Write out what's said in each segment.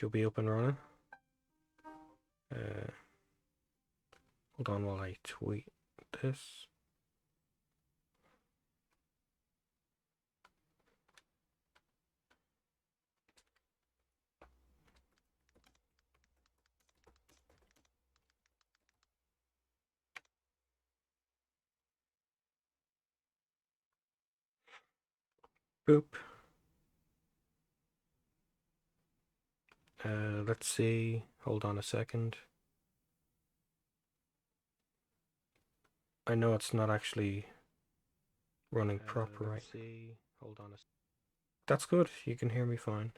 should be up and running. Hold on while I tweet this. Boop. Let's see. Hold on a second. I know it's not actually running proper right. See. Hold on a second. That's good. You can hear me fine.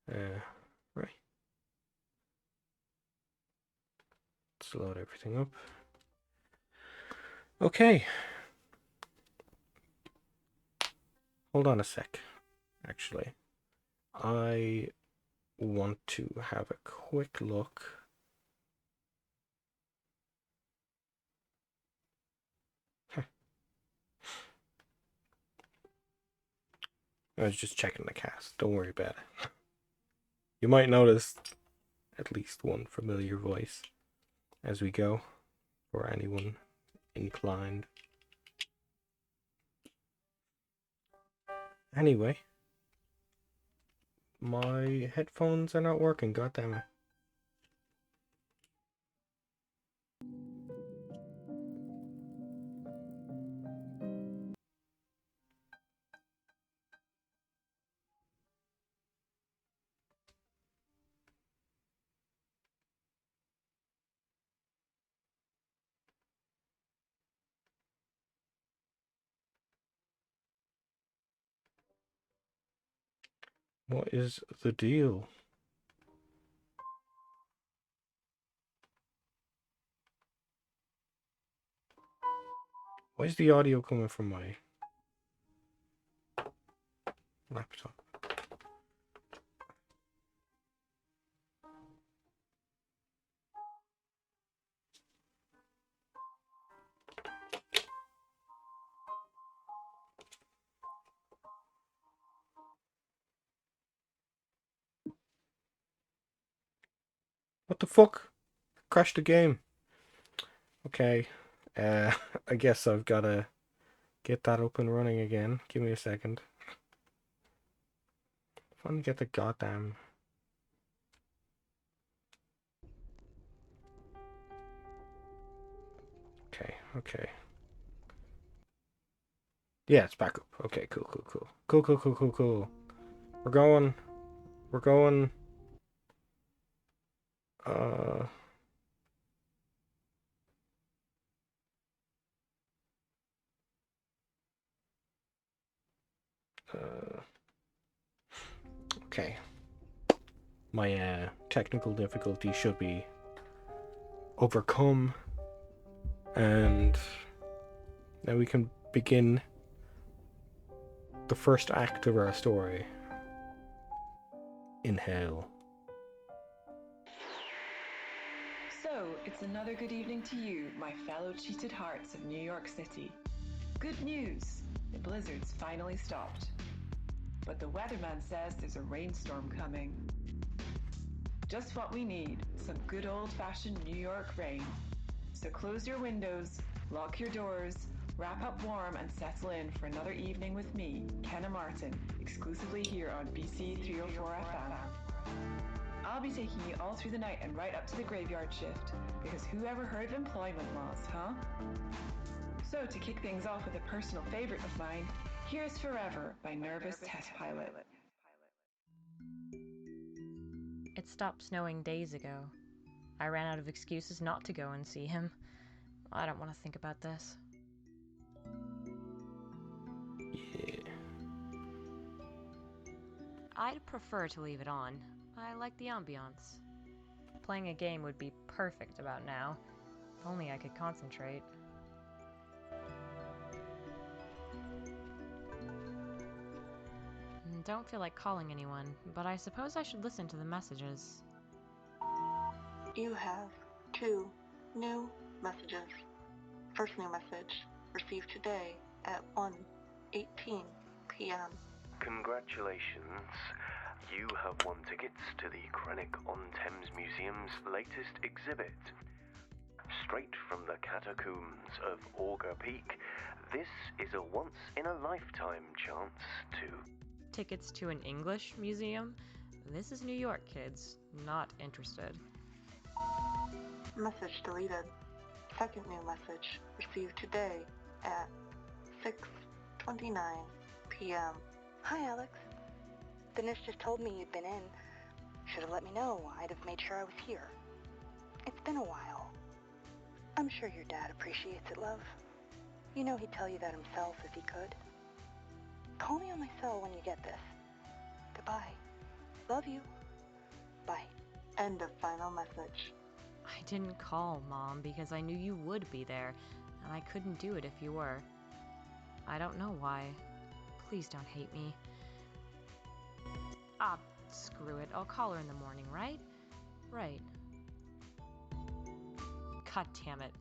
Right. Let's load everything up. Okay. Hold on a sec. Actually, I want to have a quick look. I was just checking the cast. Don't worry about it. You might notice at least one familiar voice as we go, for anyone inclined. Anyway, my headphones are not working, goddammit. What is the deal? Why is the audio coming from my laptop? What the fuck? Crashed the game. Okay. I guess I've gotta get that up and running again. Give me a second. If I can get the goddamn... Okay. Yeah, it's back up. Okay, cool. We're going... Uh... Okay. My technical difficulty should be overcome, and now we can begin the first act of our story in hell. So, it's another good evening to you, my fellow cheated hearts of New York City. Good news! The blizzard's finally stopped. But the weatherman says there's a rainstorm coming. Just what we need, some good old-fashioned New York rain. So close your windows, lock your doors, wrap up warm and settle in for another evening with me, Kenna Martin, exclusively here on BC 304 FM. I'll be taking you all through the night and right up to the graveyard shift, because who ever heard of employment laws, huh? So to kick things off with a personal favourite of mine, here's Forever by Nervous Test Pilot. It stopped snowing days ago. I ran out of excuses not to go and see him. I don't want to think about this. Yeah. I'd prefer to leave it on. I like the ambiance. Playing a game would be perfect about now. If only I could concentrate. Don't feel like calling anyone, but I suppose I should listen to the messages. You have 2 new messages. First new message received today at 1:18 p.m. Congratulations. You have won tickets to the Krennic-on-Thames Museum's latest exhibit. Straight from the catacombs of Augur Peak, this is a once-in-a-lifetime chance to... Tickets to an English museum? This is New York, kids. Not interested. Message deleted. Second new message received today at 6:29 p.m. Hi, Alex. The nurse just told me you'd been in. Should have let me know. I'd have made sure I was here. It's been a while. I'm sure your dad appreciates it, love. You know he'd tell you that himself if he could. Call me on my cell when you get this. Goodbye. Love you. Bye. End of final message. I didn't call, Mom, because I knew you would be there, and I couldn't do it if you were. I don't know why. Please don't hate me. Ah, screw it. I'll call her in the morning, right? Right. God damn it.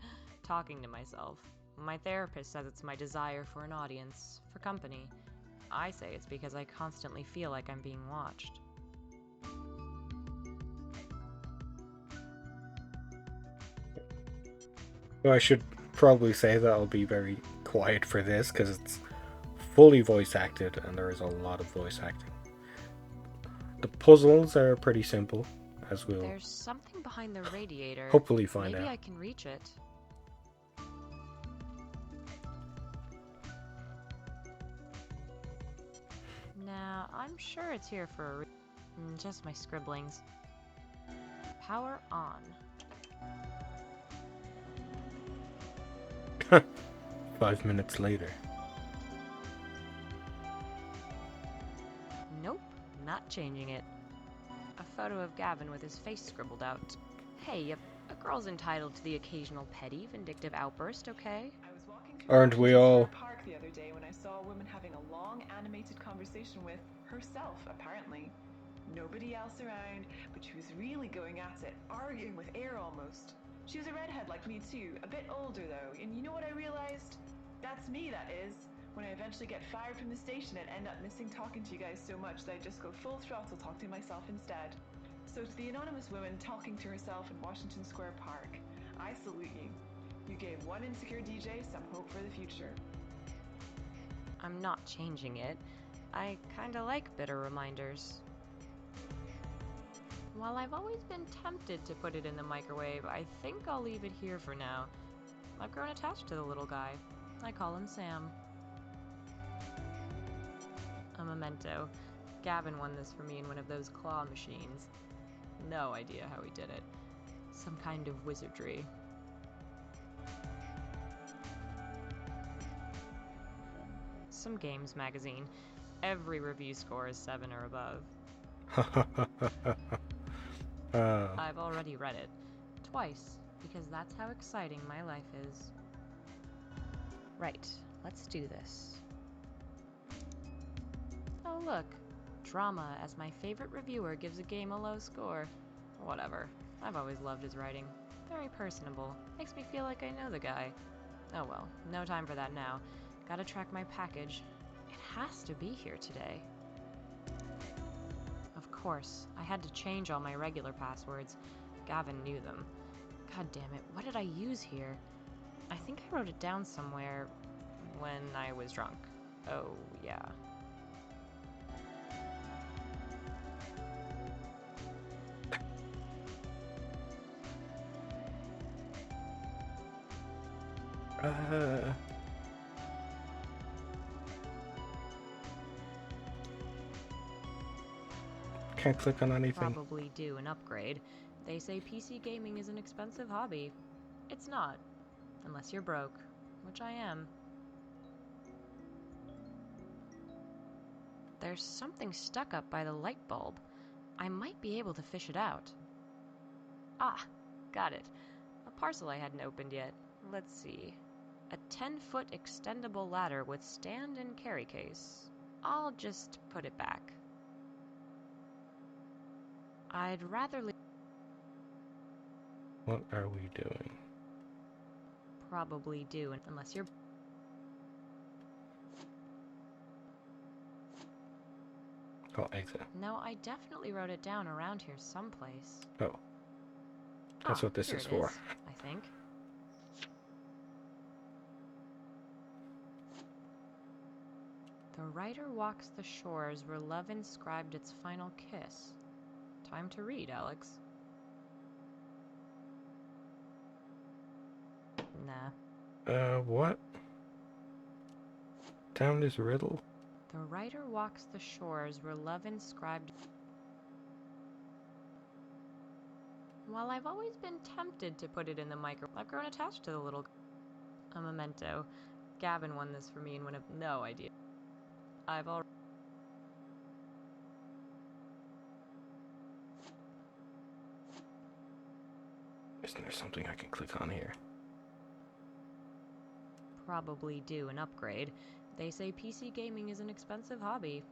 Talking to myself. My therapist says it's my desire for an audience, for company. I say it's because I constantly feel like I'm being watched. Well, I should probably say that I'll be very quiet for this because it's fully voice acted and there is a lot of voice acting. The puzzles are pretty simple, as we'll There's something behind the radiator. hopefully find Maybe out. I can reach it. Now, I'm sure it's here for a reason. Just my scribblings. Power on. 5 minutes later. Nope, not changing it. A photo of Gavin with his face scribbled out. Hey, a girl's entitled to the occasional petty, vindictive outburst, okay? I was walking through Aren't we Washington all? Square Park the other day when I saw a woman having a long animated conversation with herself, apparently. Nobody else around, but she was really going at it, arguing with air almost. She was a redhead like me too, a bit older though, and you know what I realized? That's me, that is. When I eventually get fired from the station and end up missing talking to you guys so much that I just go full throttle talking to myself instead. So to the anonymous woman talking to herself in Washington Square Park, I salute you. You gave one insecure DJ some hope for the future. I'm not changing it. I kinda like bitter reminders. While I've always been tempted to put it in the microwave, I think I'll leave it here for now. I've grown attached to the little guy. I call him Sam. A memento. Gavin won this for me in one of those claw machines. No idea how he did it. Some kind of wizardry. Some games magazine. Every review score is 7 or above. I've already read it. Twice, because that's how exciting my life is. Right, let's do this. Oh look, drama as my favorite reviewer gives a game a low score. Whatever, I've always loved his writing. Very personable, makes me feel like I know the guy. Oh well, no time for that now. Gotta track my package. It has to be here today. Of course, I had to change all my regular passwords. Gavin knew them. God damn it, what did I use here? I think I wrote it down somewhere when I was drunk. Oh, yeah. Can't click on anything. Probably do an upgrade. They say PC gaming is an expensive hobby. It's not. Unless you're broke, which I am. There's something stuck up by the light bulb. I might be able to fish it out. Ah, got it. A parcel I hadn't opened yet. Let's see. A 10-foot extendable ladder with stand and carry case. I'll just put it back. I'd rather leave. What are we doing? Probably do, unless you're... Oh, exit. No, I definitely wrote it down around here someplace. Oh. That's what this here is it for. I think. The writer walks the shores where love inscribed its final kiss. Time to read, Alex. Nah. What? Damn this riddle? The writer walks the shores where love inscribed... While I've always been tempted to put it in the micro, I've grown attached to the little... A memento. Gavin won this for me and would have no idea. I've already... Isn't there something I can click on here? Probably do an upgrade. They say PC gaming is an expensive hobby.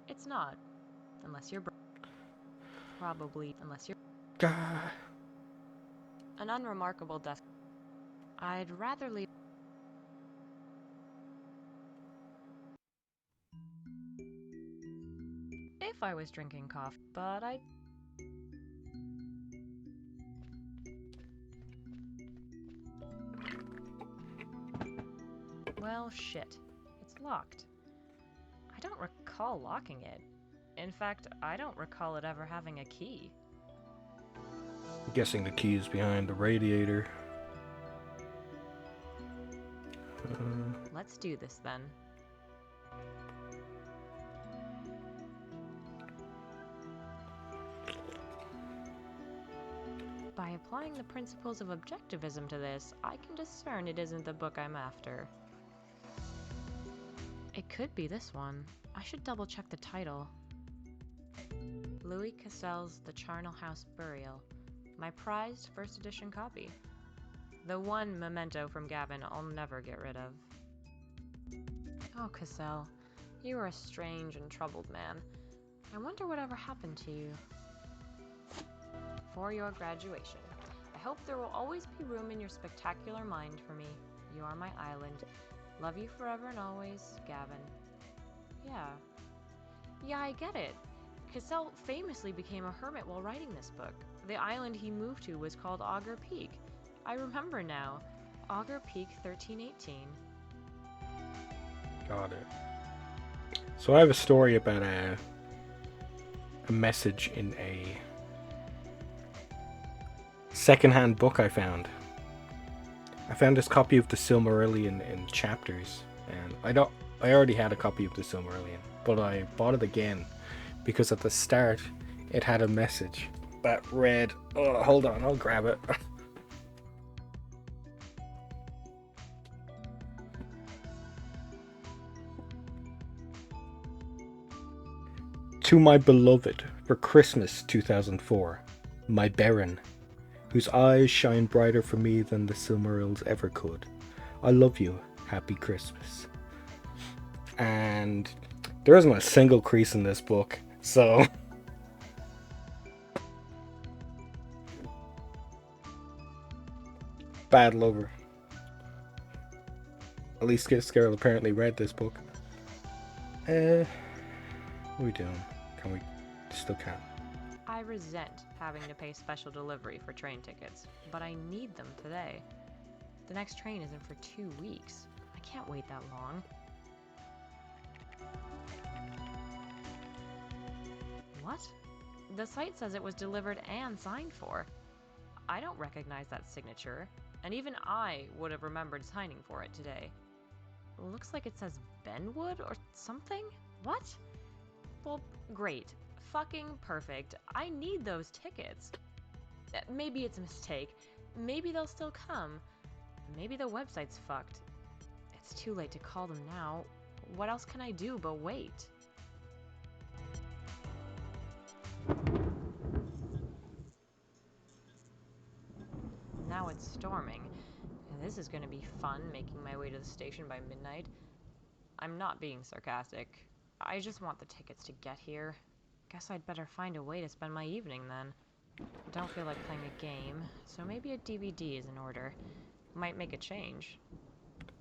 It's not. Unless you're... Probably, unless you're... Gah. An unremarkable desk. I'd rather leave... If I was drinking coffee, but I... Well, shit. It's locked. I don't recall locking it. In fact, I don't recall it ever having a key. I'm guessing the key is behind the radiator. Let's do this then. By applying the principles of objectivism to this, I can discern it isn't the book I'm after. It could be this one. I should double check the title. Louis Cassell's The Charnel House Burial. My prized first edition copy. The one memento from Gavin I'll never get rid of. Oh, Cassell, you are a strange and troubled man. I wonder whatever happened to you. For your graduation, I hope there will always be room in your spectacular mind for me. You are my island. Love you forever and always, Gavin. Yeah, I get it. Cassell famously became a hermit while writing this book. The island he moved to was called Augur Peak. I remember now. Augur Peak 1318. Got it. So I have a story about a message in a secondhand book I found. I found this copy of the Silmarillion in chapters, and I already had a copy of the Silmarillion, but I bought it again because at the start it had a message that read, oh, hold on, I'll grab it. To my beloved for Christmas 2004, my Baron, whose eyes shine brighter for me than the Silmarils ever could. I love you. Happy Christmas. And there isn't a single crease in this book, so... Bad lover. At least this girl apparently read this book. What are we doing? Can we... Still can't. I resent having to pay special delivery for train tickets, but I need them today. The next train isn't for 2 weeks. I can't wait that long. What? The site says it was delivered and signed for. I don't recognize that signature, and even I would have remembered signing for it today. Looks like it says Benwood or something? What? Well, great. Fucking perfect. I need those tickets. Maybe it's a mistake. Maybe they'll still come. Maybe the website's fucked. It's too late to call them now. What else can I do but wait? Now it's storming. And this is gonna be fun, making my way to the station by midnight. I'm not being sarcastic. I just want the tickets to get here. Guess I'd better find a way to spend my evening then. I don't feel like playing a game, so maybe a DVD is in order. Might make a change.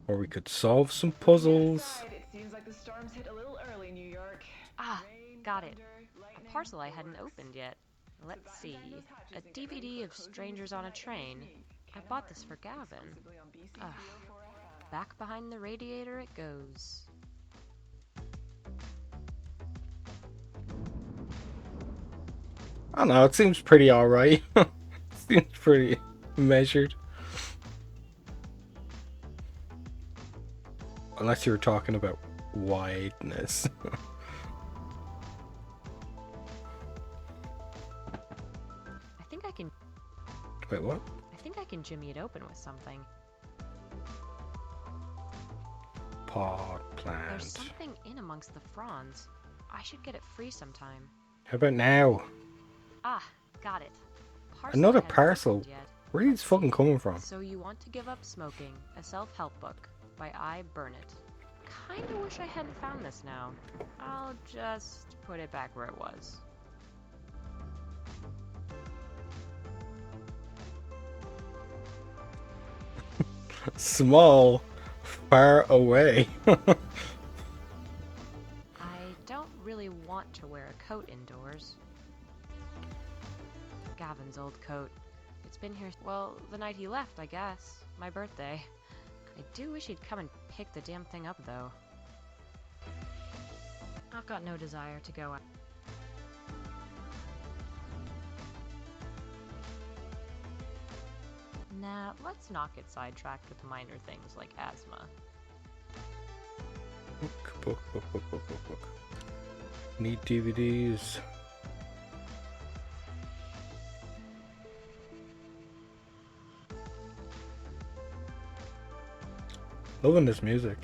Or we could solve some puzzles. It seems like the storm's hit a little early, New York. Ah, Rain, got it. A parcel I hadn't opened yet. Let's see. A DVD of Strangers on a Train. I bought this for Gavin. Ugh. Back behind the radiator it goes. I don't know, it seems pretty alright. Seems pretty measured. Unless you were talking about wideness. I think I can... Wait, what? I think I can jimmy it open with something. Pot There's plant. something in amongst the fronds. I should get it free sometime. How about now? Ah, got it. Another I hadn't parcel? opened yet. Where are these fucking coming from? So You Want to Give Up Smoking, a self-help book by I. Burnett. Kinda wish I hadn't found this now. I'll just put it back where it was. Small, far away. I don't really want to wear a coat indoors. Gavin's old coat. It's been here, well, the night he left, I guess. My birthday. I do wish he'd come and pick the damn thing up, though. I've got no desire to go out. Nah, let's not get sidetracked with minor things like asthma. Book. Need DVDs. Loving this music.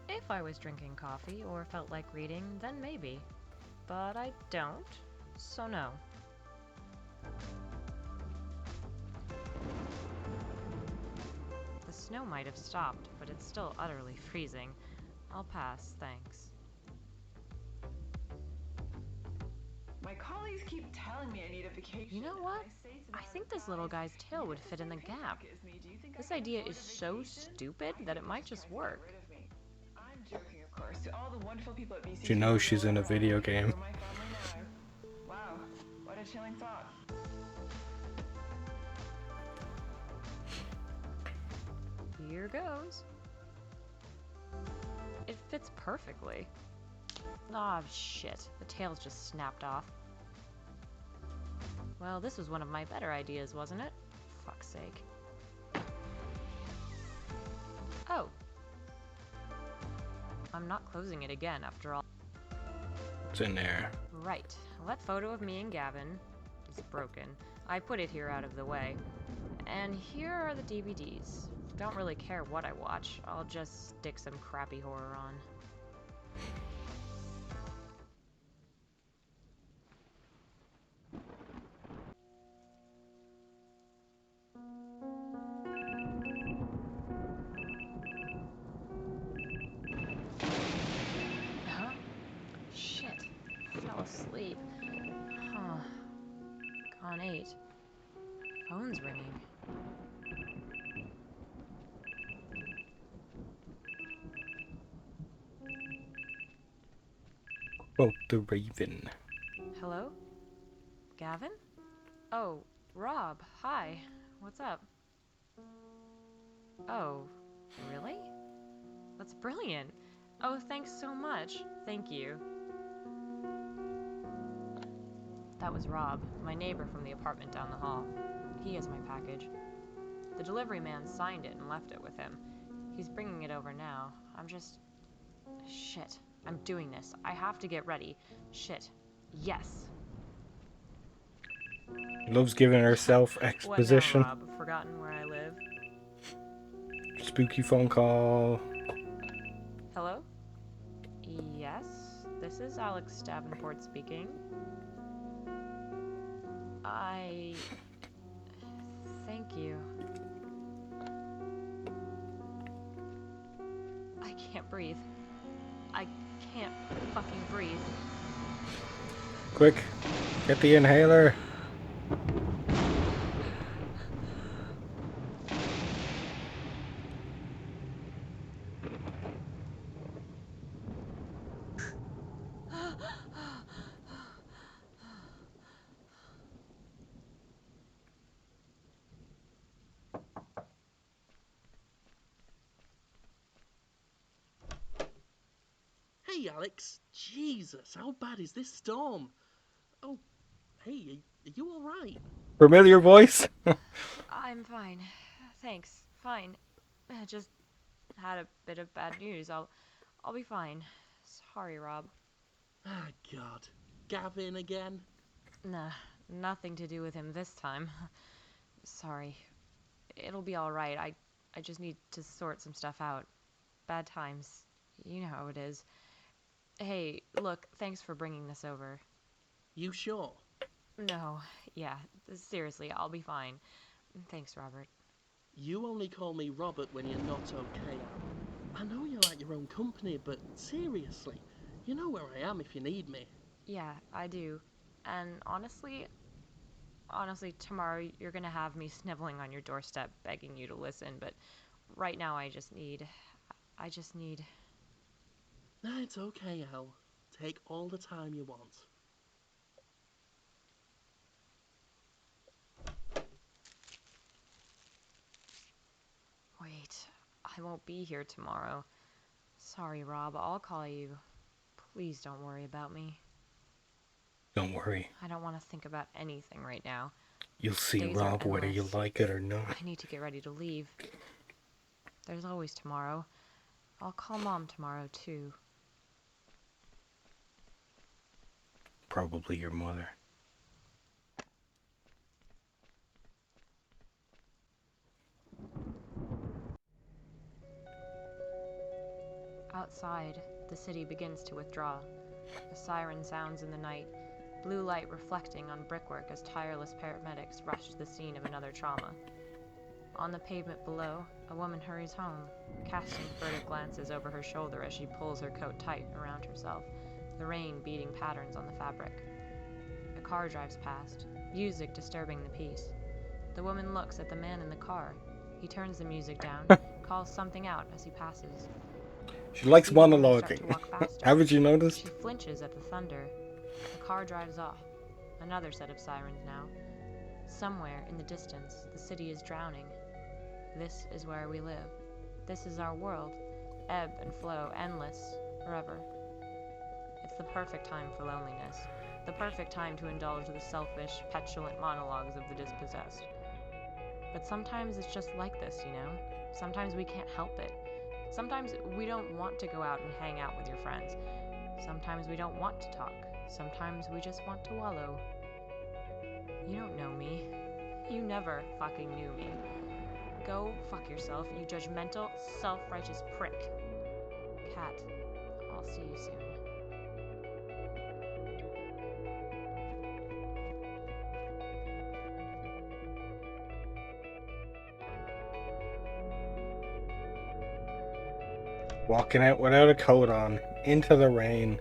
If I was drinking coffee or felt like reading, then maybe. But I don't, so no. The snow might have stopped, but it's still utterly freezing. I'll pass, thanks. My colleagues keep telling me I need a vacation. You know what? I think this little guy's tail would fit in the gap. This idea is so stupid that it might just work. I'm joking, of course. To all the wonderful people at BC. You know she's in a video game. Wow, what a chilling thought. Here goes. It fits perfectly. Ah, shit. The tail's just snapped off. Well, this was one of my better ideas, wasn't it? Fuck's sake. Oh. I'm not closing it again, after all. It's in there. Right. That photo of me and Gavin is broken. I put it here out of the way. And here are the DVDs. Don't really care what I watch. I'll just stick some crappy horror on. Huh? Shit. Fell asleep. Huh. Gone 8. Phone's ringing. Oh, the Raven. Hello? Gavin? Oh, Rob, hi. What's up? Oh, really? That's brilliant. Oh, thanks so much. Thank you. That was Rob, my neighbor from the apartment down the hall. He has my package. The delivery man signed it and left it with him. He's bringing it over now. I'm just... Shit. I'm doing this. I have to get ready. Shit. Yes. Loves giving herself exposition. What now, Rob? Forgotten where I live? Spooky phone call. Hello? Yes, this is Alex Davenport speaking. Thank you. I can't breathe. I can't fucking breathe. Quick, get the inhaler. Hey, Alex. Jesus, how bad is this storm? Oh, hey, are you alright? Familiar voice? I'm fine. Thanks. Fine. Just had a bit of bad news. I'll be fine. Sorry, Rob. Ah, God. Gavin again? Nah, nothing to do with him this time. Sorry. It'll be all right. I just need to sort some stuff out. Bad times. You know how it is. Hey, look, thanks for bringing this over. You sure? No, yeah, seriously, I'll be fine. Thanks, Robert. You only call me Robert when you're not okay, Al. I know you like your own company, but seriously, you know where I am if you need me. Yeah, I do. And honestly, tomorrow you're gonna have me sniveling on your doorstep begging you to listen, but right now I just need. Nah, it's okay, Al. Take all the time you want. Wait, I won't be here tomorrow. Sorry, Rob, I'll call you. Please don't worry about me. Don't worry. I don't want to think about anything right now. You'll see, Days are Rob, whether you endless. like it or not. I need to get ready to leave. There's always tomorrow. I'll call Mom tomorrow, too. Probably your mother. Outside, the city begins to withdraw. A siren sounds in the night, blue light reflecting on brickwork as tireless paramedics rush to the scene of another trauma. On the pavement below, a woman hurries home, casting furtive glances over her shoulder as she pulls her coat tight around herself, the rain beating patterns on the fabric. A car drives past, music disturbing the peace. The woman looks at the man in the car. He turns the music down, calls something out as he passes. She likes The woman starts to monologuing. walk faster. Haven't you noticed? She flinches at the thunder. The car drives off. Another set of sirens now. Somewhere in the distance, the city is drowning. This is where we live. This is our world. Ebb and flow, endless, forever. It's the perfect time for loneliness. The perfect time to indulge the selfish, petulant monologues of the dispossessed. But sometimes it's just like this, you know? Sometimes we can't help it. Sometimes we don't want to go out and hang out with your friends. Sometimes we don't want to talk. Sometimes we just want to wallow. You don't know me. You never fucking knew me. Go fuck yourself, you judgmental, self-righteous prick. Cat, I'll see you soon. Walking out without a coat on, into the rain.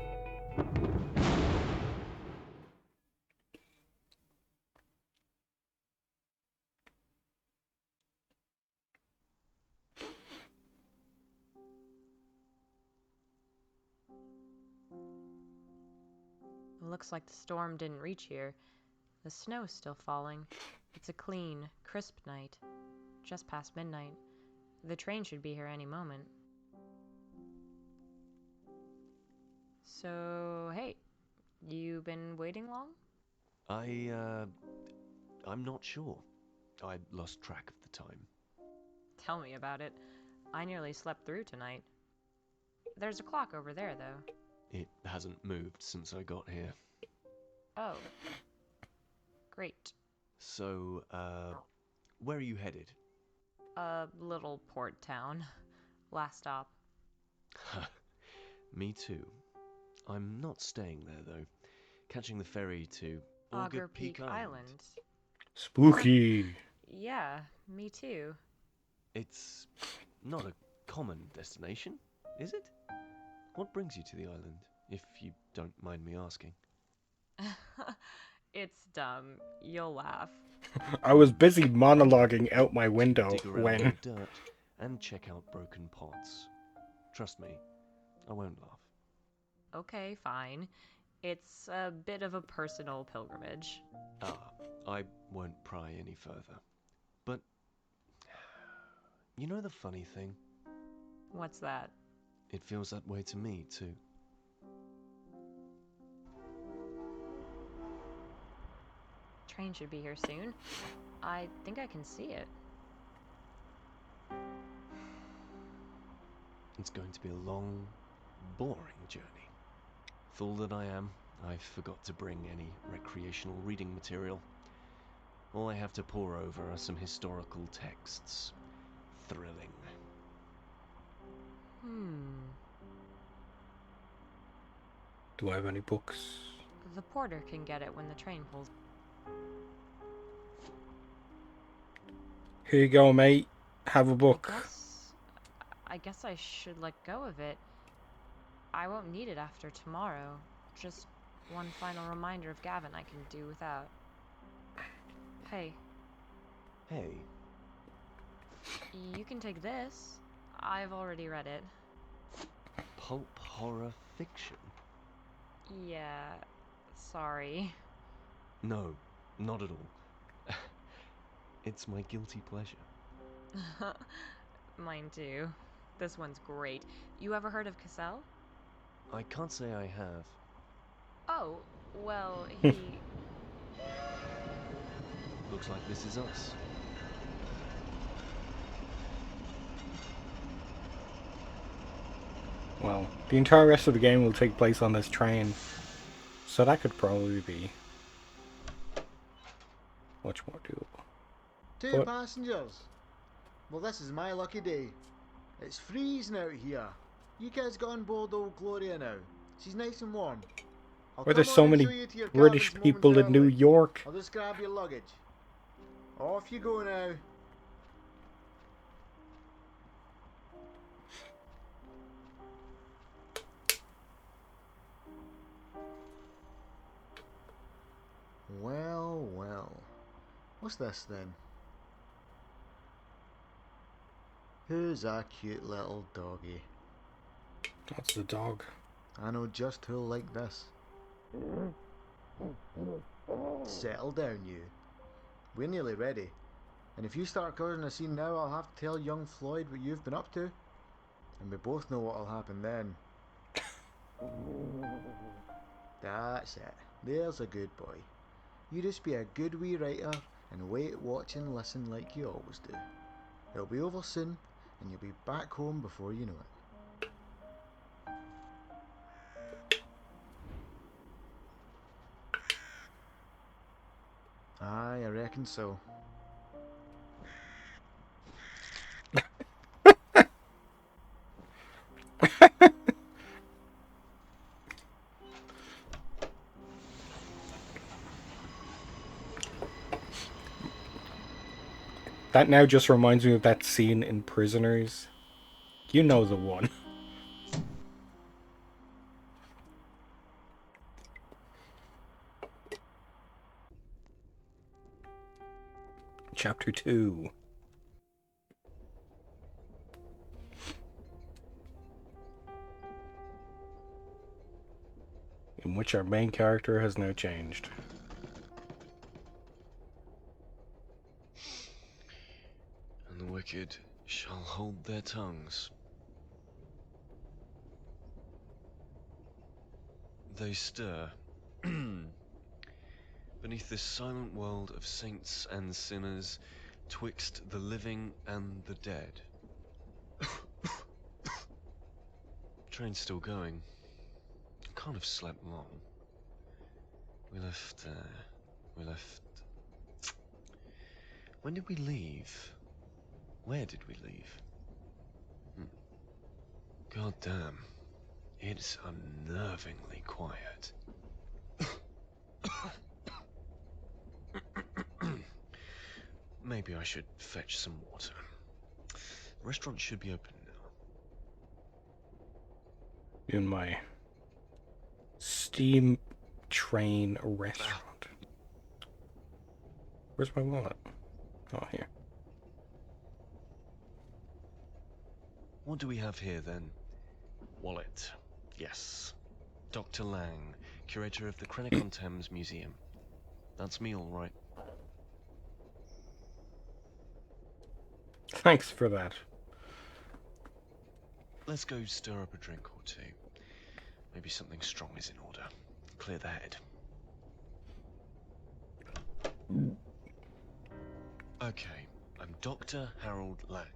It looks like the storm didn't reach here. The snow's still falling. It's a clean, crisp night. Just past midnight. The train should be here any moment. So, hey, you been waiting long? I'm not sure. I lost track of the time. Tell me about it. I nearly slept through tonight. There's a clock over there, though. It hasn't moved since I got here. Oh. Great. So, where are you headed? A little port town. Last stop. Me too. I'm not staying there, though. Catching the ferry to Auger Peak Island. Spooky. Yeah, me too. It's not a common destination, is it? What brings you to the island, if you don't mind me asking? It's dumb. You'll laugh. I was busy monologuing out my window Dig around in when... the dirt and check out broken pots. Trust me, I won't laugh. Okay, fine. It's a bit of a personal pilgrimage. I won't pry any further. But, you know the funny thing? What's that? It feels that way to me, too. train should be here soon. I think I can see it. It's going to be a long, boring journey. Fool that I am, I forgot to bring any recreational reading material. All I have to pore over are some historical texts. Thrilling. Do I have any books? The porter can get it when the train pulls. Here you go, mate. Have a book. I guess I should let go of it. I won't need it after tomorrow. Just one final reminder of Gavin I can do without. Hey, Hey, you can take this. I've already read it. pulp horror fiction? Yeah, sorry. No, not at all. It's my guilty pleasure. Mine too. This one's great. You ever heard of Cassell? I can't say I have. Oh, well, he... Looks like this is us. Well, the entire rest of the game will take place on this train. So that could probably be much more doable. Two But- passengers. Well, this is my lucky day. It's freezing out here. You kids got on board old Gloria now. She's nice and warm. I'll Why come there's on so and many show you to your British cabins people in New momentarily. York. I'll just grab your luggage. Off you go now. Well, well. What's this then? Who's a cute little doggy? That's the dog. I know just who'll like this. Settle down, you. We're nearly ready. And if you start causing a scene now, I'll have to tell young Floyd what you've been up to. And we both know what'll happen then. That's it. There's a good boy. You just be a good wee writer and wait, watch and listen like you always do. It'll be over soon and you'll be back home before you know it. Aye, I reckon so. That now just reminds me of that scene in Prisoners. You know the one. Chapter 2. In which our main character has now changed. And the wicked shall hold their tongues. They stir. Beneath this silent world of saints and sinners, twixt the living and the dead. Train's still going. Can't have slept long. We left. When did we leave? Where did we leave? God damn. It's unnervingly quiet. Maybe I should fetch some water. The restaurant should be open now. In my steam train restaurant. Where's my wallet? Oh, here. What do we have here then? Wallet. Yes. Dr. Lang, curator of the Krennic-on-Thames Museum. That's me, all right. Thanks for that. Let's go stir up a drink or two. Maybe something strong is in order. Clear the head. Okay, I'm Dr. Harold Lang.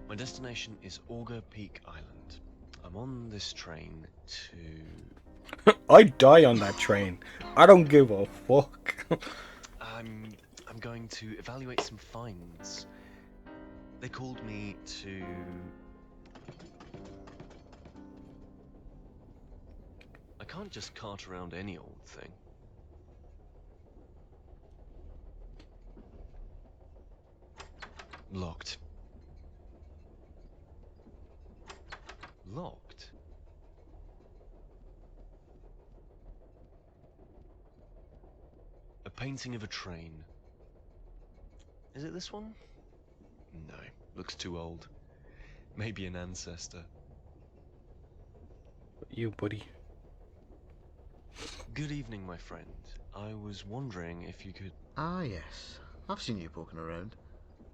My destination is Auger Peak Island. I'm on this train to... I'd die on that train. I don't give a fuck. I'm going to evaluate some finds. They called me to... I can't just cart around any old thing. Locked. Locked? A painting of a train. Is it this one? No, looks too old. Maybe an ancestor. You, buddy. Good evening, my friend. I was wondering if you could... Ah, yes. I've seen you poking around.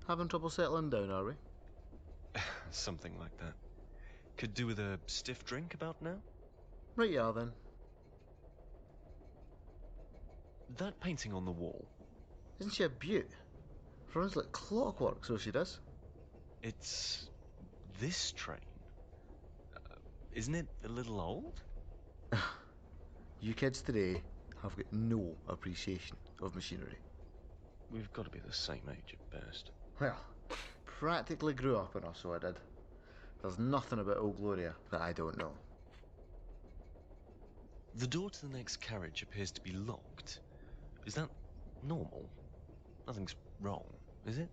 Having trouble settling down, are we? Something like that. Could do with a stiff drink about now? Right you are then. That painting on the wall, Isn't she a beaut? Runs like clockwork, so she does. it's this train. Isn't it a little old? You kids today have got no appreciation of machinery. We've got to be the same age at best. Well, practically grew up on her, so I did. There's nothing about Old Gloria that I don't know. The door to the next carriage appears to be locked. Is that normal? Nothing's wrong, is it?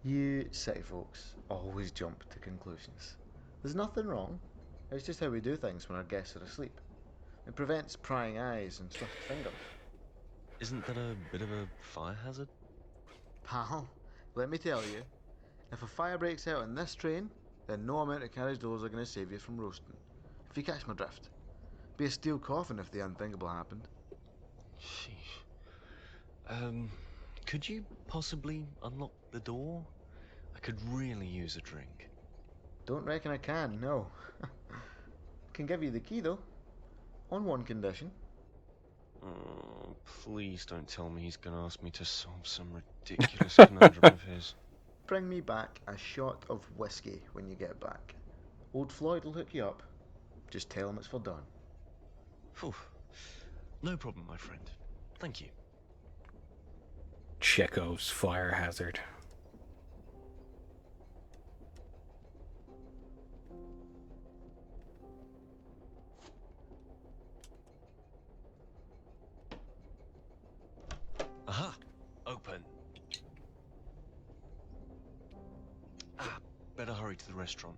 You city folks always jump to conclusions. There's nothing wrong. It's just how we do things when our guests are asleep. It prevents prying eyes and swift fingers. Isn't that a bit of a fire hazard? Pal, let me tell you, if a fire breaks out in this train, then no amount of carriage doors are going to save you from roasting. If you catch my drift. Be a steel coffin if the unthinkable happened. Sheesh. Could you possibly unlock the door? I could really use a drink. Don't reckon I can, no. Can give you the key though. On one condition. Oh, please don't tell me he's gonna ask me to solve some ridiculous conundrum of his. Bring me back a shot of whiskey when you get back. Old Floyd will hook you up. Just tell him it's for Don. Phew. No problem, my friend. Thank you. Chekhov's fire hazard. Aha! Open. Better hurry to the restaurant.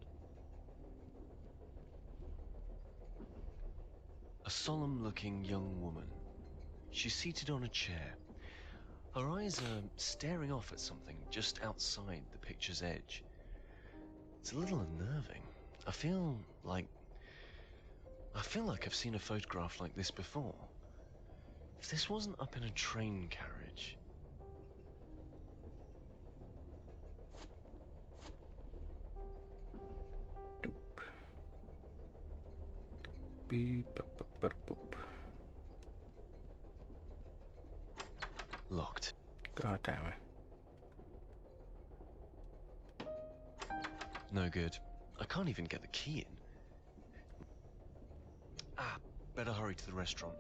A solemn-looking young woman. She's seated on a chair. Her eyes are staring off at something just outside the picture's edge. It's a little unnerving. I feel like I've seen a photograph like this before. If this wasn't up in a train carriage... Beep, boop, boop, boop. Locked. God damn it. No good. I can't even get the key in. Better hurry to the restaurant.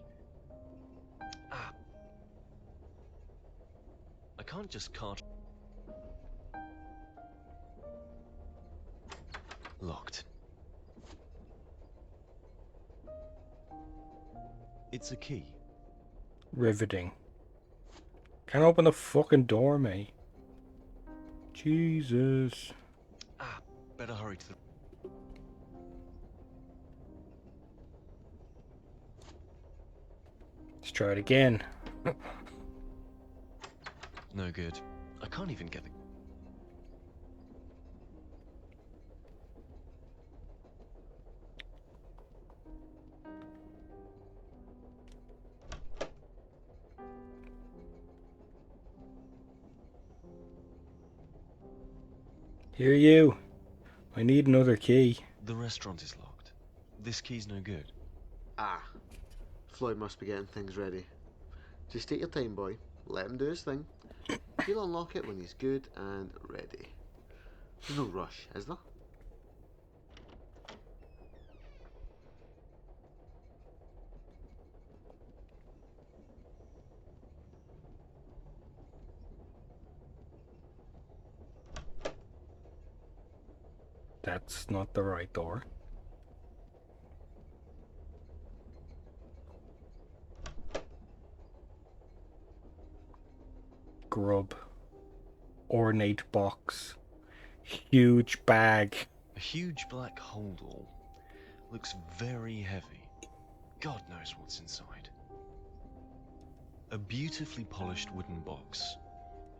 I can't just cart... Locked. It's a key. Riveting. Can't open the fucking door, mate. Jesus. Better hurry to the... Let's try it again. No good. I can't even get the... Hear you. I need another key. The restaurant is locked. This key's no good. Floyd must be getting things ready. Just take your time, boy. Let him do his thing. He'll unlock it when he's good and ready. There's no rush, is there? That's not the right door. Grub. Ornate box. Huge bag. A huge black holdall. Looks very heavy. God knows what's inside. A beautifully polished wooden box.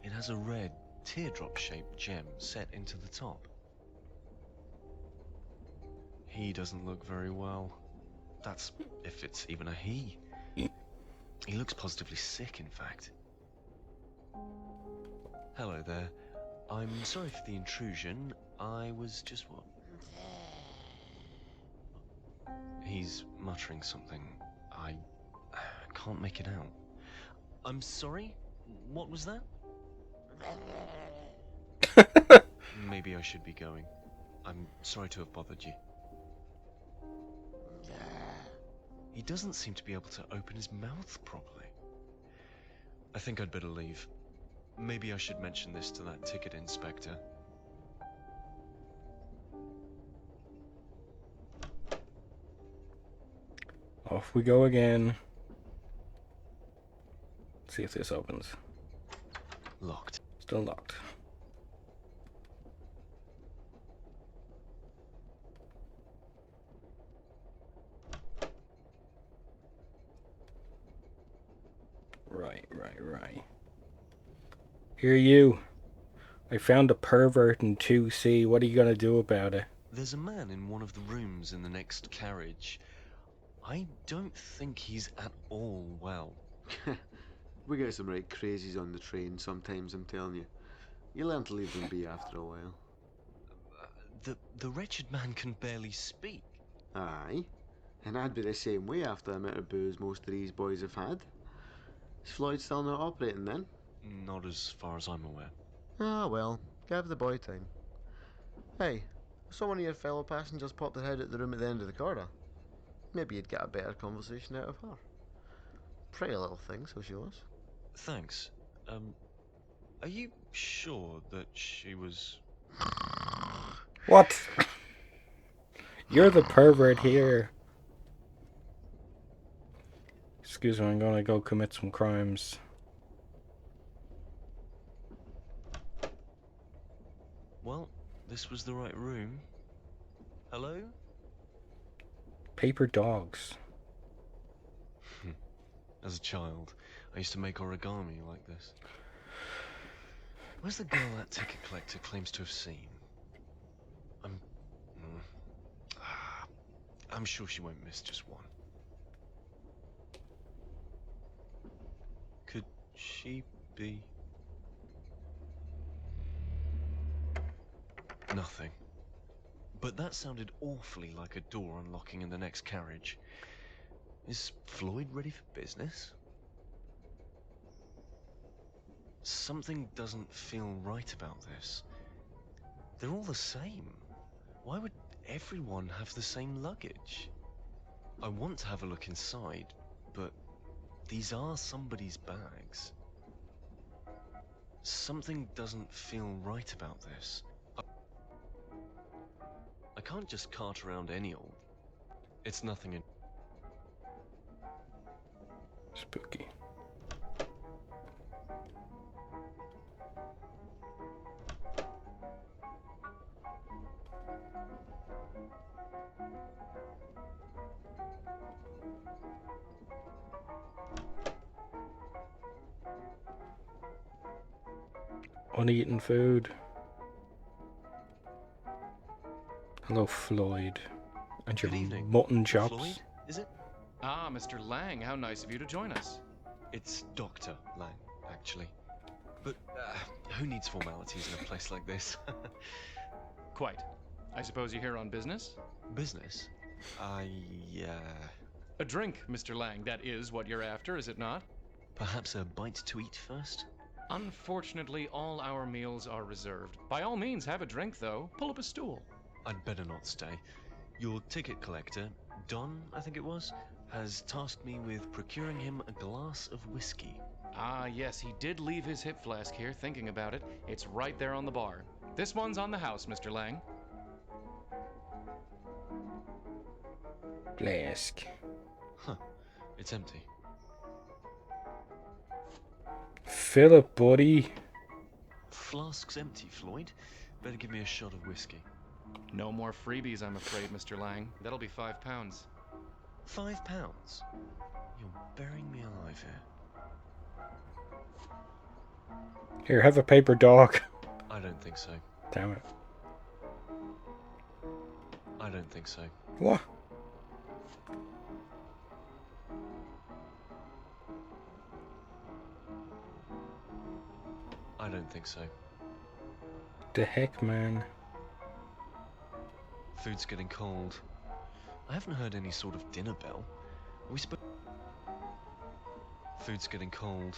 It has a red, teardrop-shaped gem set into the top. He doesn't look very well. That's if it's even a he. He looks positively sick, in fact. Hello there. I'm sorry for the intrusion. I was just what? He's muttering something. I can't make it out. I'm sorry? What was that? Maybe I should be going. I'm sorry to have bothered you. He doesn't seem to be able to open his mouth properly. I think I'd better leave. Maybe I should mention this to that ticket inspector. Off we go again. Let's see if this opens. Locked. Still locked. Right. Here you. I found a pervert in 2C. What are you gonna do about it? There's a man in one of the rooms in the next carriage. I don't think he's at all well. We get some right crazies on the train sometimes, I'm telling you. You learn to leave them be after a while. The wretched man can barely speak. Aye. And I'd be the same way after the amount of booze most of these boys have had. Is Floyd still not operating then? Not as far as I'm aware. Ah, well, give the boy time. Hey, I saw one of your fellow passengers pop their head out the room at the end of the corridor. Maybe you'd get a better conversation out of her. Pretty little thing, so she was. Thanks. Are you sure that she was... What? You're the pervert here. Excuse me, I'm gonna go commit some crimes. Well, this was the right room. Hello? Paper dogs. As a child, I used to make origami like this. Where's the girl that ticket collector claims to have seen? I'm sure she won't miss just one. Could she be... Nothing. But that sounded awfully like a door unlocking in the next carriage. Is Floyd ready for business? Something doesn't feel right about this. They're all the same. Why would everyone have the same luggage? I want to have a look inside, but these are somebody's bags. Something doesn't feel right about this. I can't just cart around any old. It's nothing in... Spooky. Uneaten food. Hello, Floyd. And your Good evening. mutton chops. Floyd, is it? Ah, Mr. Lang, how nice of you to join us. It's Dr. Lang, actually. But who needs formalities in a place like this? Quite. I suppose you're here on business? Business? A drink, Mr. Lang. That is what you're after, is it not? Perhaps a bite to eat first? Unfortunately, all our meals are reserved. By all means, have a drink, though. Pull up a stool. I'd better not stay. Your ticket collector, Don, I think it was, has tasked me with procuring him a glass of whiskey. Ah, yes, he did leave his hip flask here, thinking about it. It's right there on the bar. This one's on the house, Mr. Lang. Flask. Huh. It's empty. Fill it, buddy. Flask's empty, Floyd. Better give me a shot of whiskey. No more freebies, I'm afraid, Mr. Lang. That'll be £5. £5? You're burying me alive here. Here, have a paper dog. I don't think so. Damn it. I don't think so. What? I don't think so. The heck, man? Food's getting cold. I haven't heard any sort of dinner bell. Are we supposed... Food's getting cold.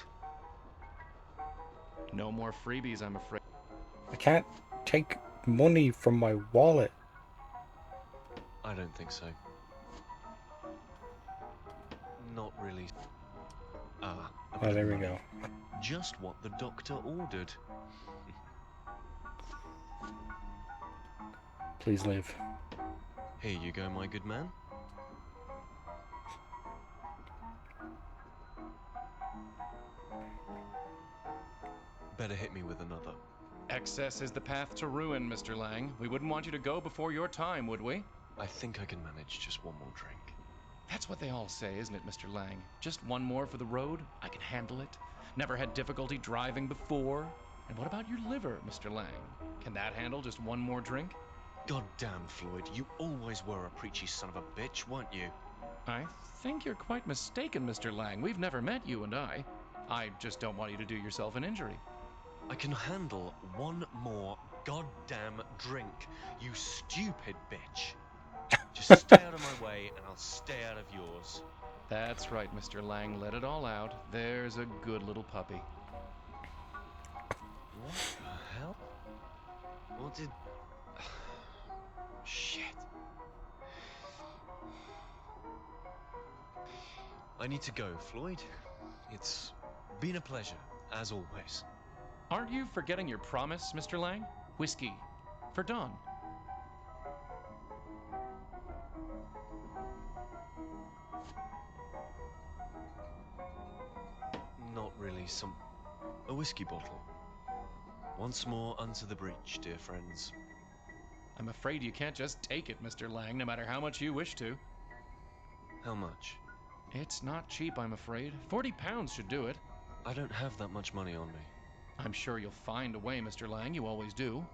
No more freebies, I'm afraid. I can't take money from my wallet. I don't think so. Not really. Ah. Oh, there we go. Just what the doctor ordered. Please leave. Here you go, my good man. Better hit me with another. Excess is the path to ruin, Mr. Lang. We wouldn't want you to go before your time, would we? I think I can manage just one more drink. That's what they all say, isn't it, Mr. Lang? Just one more for the road? I can handle it. Never had difficulty driving before. And what about your liver, Mr. Lang? Can that handle just one more drink? God damn, Floyd, you always were a preachy son of a bitch, weren't you? I think you're quite mistaken, Mr. Lang. We've never met, you and I. I just don't want you to do yourself an injury. I can handle one more goddamn drink, you stupid bitch. Just stay out of my way and I'll stay out of yours. That's right, Mr. Lang. Let it all out. There's a good little puppy. What the hell? What did... Shit. I need to go, Floyd. It's been a pleasure, as always. Aren't you forgetting your promise, Mr. Lang? Whiskey. For Dawn. Not really a whiskey bottle. Once more unto the breach, dear friends. I'm afraid you can't just take it, Mr. Lang, no matter how much you wish to. How much? It's not cheap, I'm afraid. £40 should do it. I don't have that much money on me. I'm sure you'll find a way, Mr. Lang. You always do.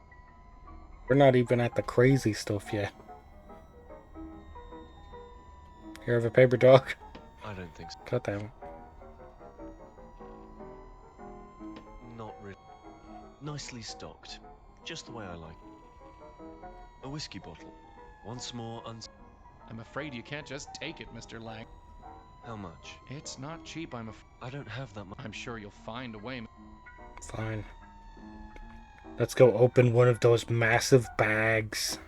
We're not even at the crazy stuff yet. Here, have a paper dog. I don't think so. God damn it. Not really. Nicely stocked. Just the way I like. A whiskey bottle. Once more I'm afraid you can't just take it, Mr. Lang. How much? It's not cheap, I'm afraid. I don't have that much. I'm sure you'll find a way. Fine. Let's go open one of those massive bags.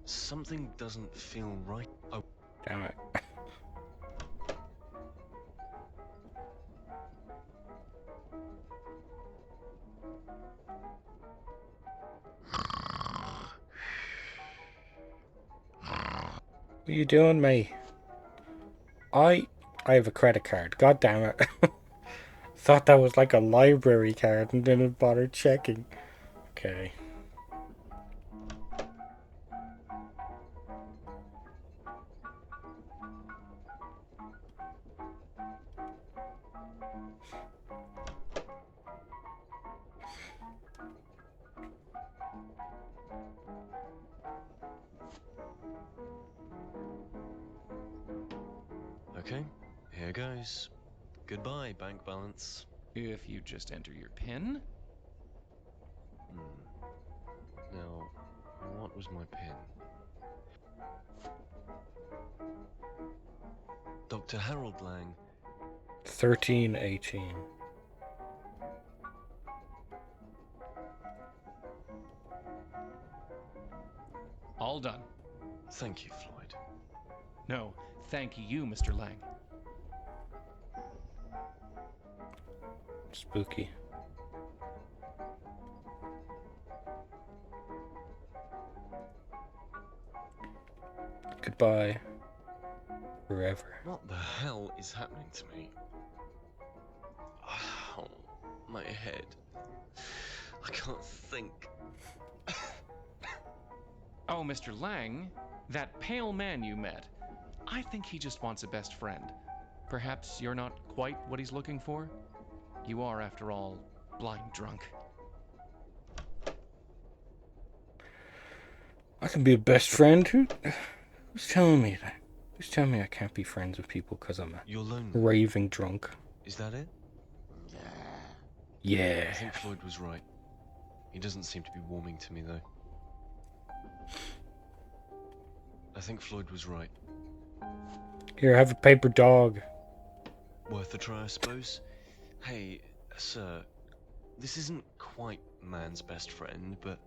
Something doesn't feel right. Oh. Damn it. What are you doing, mate? I have a credit card. God damn it. Thought that was like a library card and didn't bother checking. Okay. Okay, here goes. Goodbye, bank balance. If you just enter your PIN. Now, what was my pin? Dr. Harold Lang. 1318. All done. Thank you, Floyd. No, thank you, Mr. Lang. Spooky. Goodbye. Forever. What the hell is happening to me? Oh, my head. I can't think. Oh, Mr. Lang, that pale man you met. I think he just wants a best friend. Perhaps you're not quite what he's looking for? You are, after all, blind drunk. I can be a best friend. Who's telling me that? Who's telling me I can't be friends with people because I'm a You're lonely. raving drunk? Is that it? Yeah. I think Floyd was right. He doesn't seem to be warming to me, though. I think Floyd was right. Here, have a paper dog. Worth a try, I suppose. Hey, sir, this isn't quite man's best friend, but...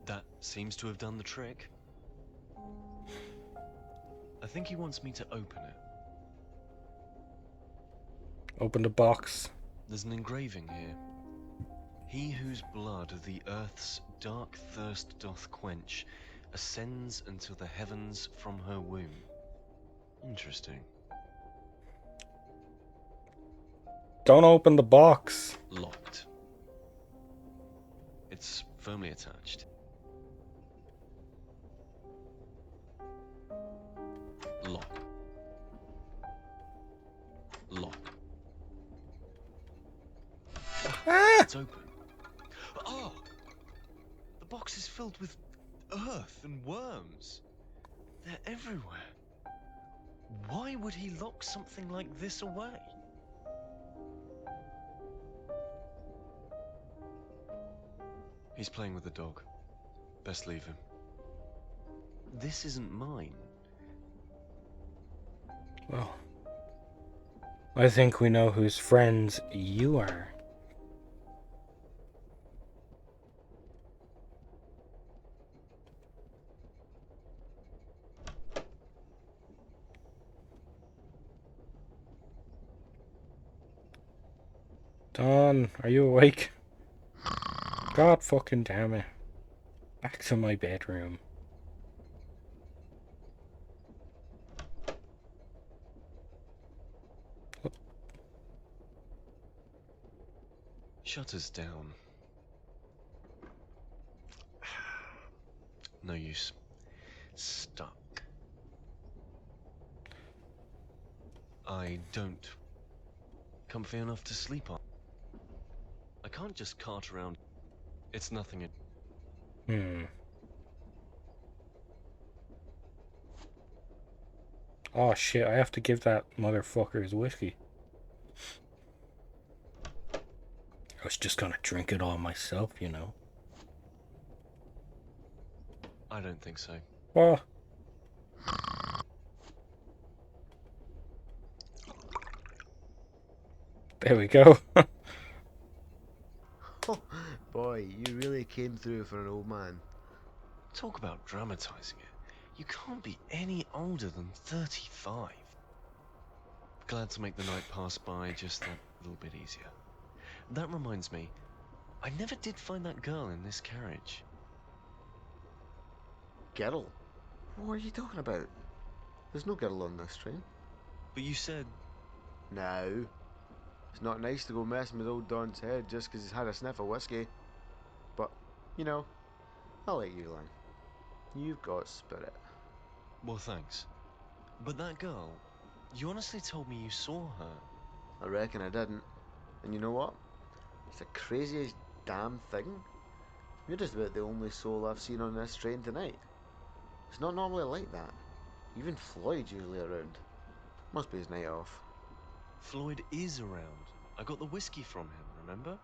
that seems to have done the trick. I think he wants me to open it. Open the box. There's an engraving here. He whose blood the earth's dark thirst doth quench ascends until the heavens from her womb. Interesting. Don't open the box. Locked. It's firmly attached. Lock. Lock. Ah! It's open. Oh! The box is filled with earth and worms. They're everywhere. Why would he lock something like this away? He's playing with the dog. Best leave him. This isn't mine. Well, I think we know whose friends you are. Dawn, are you awake? God fucking damn it. Back to my bedroom. Shutters down. No use. Stuck. I don't. Comfy enough to sleep on. I can't just cart around. It's nothing. Oh shit, I have to give that motherfucker his whiskey. I was just gonna drink it all myself, you know. I don't think so. Well, there we go. Oh, boy, you really came through for an old man. Talk about dramatizing it. You can't be any older than 35. Glad to make the night pass by just that little bit easier. That reminds me, I never did find that girl in this carriage. Girl? What are you talking about? There's no girl on this train. But you said... No. It's not nice to go messing with old Don's head just 'cause he's had a sniff of whiskey. But, you know, I'll let you, Lang. You've got spirit. Well, thanks. But that girl, you honestly told me you saw her. I reckon I didn't. And you know what? It's the craziest damn thing. You're just about the only soul I've seen on this train tonight. It's not normally like that. Even Floyd's usually around. Must be his night off. Floyd is around. I got the whiskey from him, remember?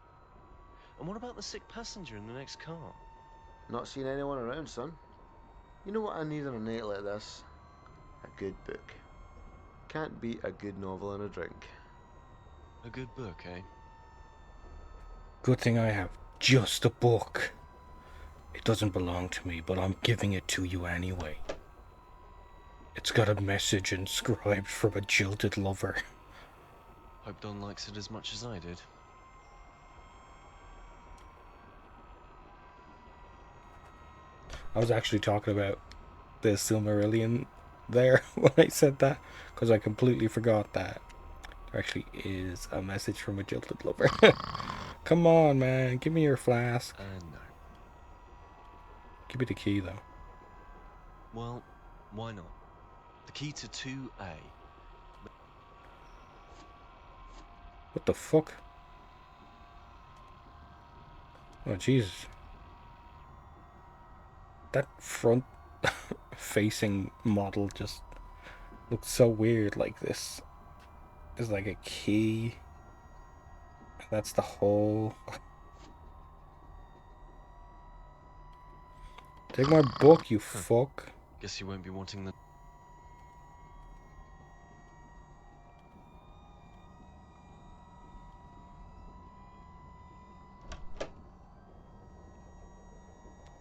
And what about the sick passenger in the next car? Not seen anyone around, son. You know what I need on a night like this? A good book. Can't beat a good novel and a drink. A good book, eh? Good thing I have just a book. It doesn't belong to me, but I'm giving it to you anyway. It's got a message inscribed from a jilted lover. Hope Don likes it as much as I did. I was actually talking about the Silmarillion there when I said that, because I completely forgot that there actually is a message from a jilted lover. Come on, man, give me your flask. No. Give me the key, though. Well, why not? The key to 2A. What the fuck? Oh, Jesus. That front facing model just looks so weird. Like this is like a key. That's the hole. Take my book, you fuck. Guess you won't be wanting the...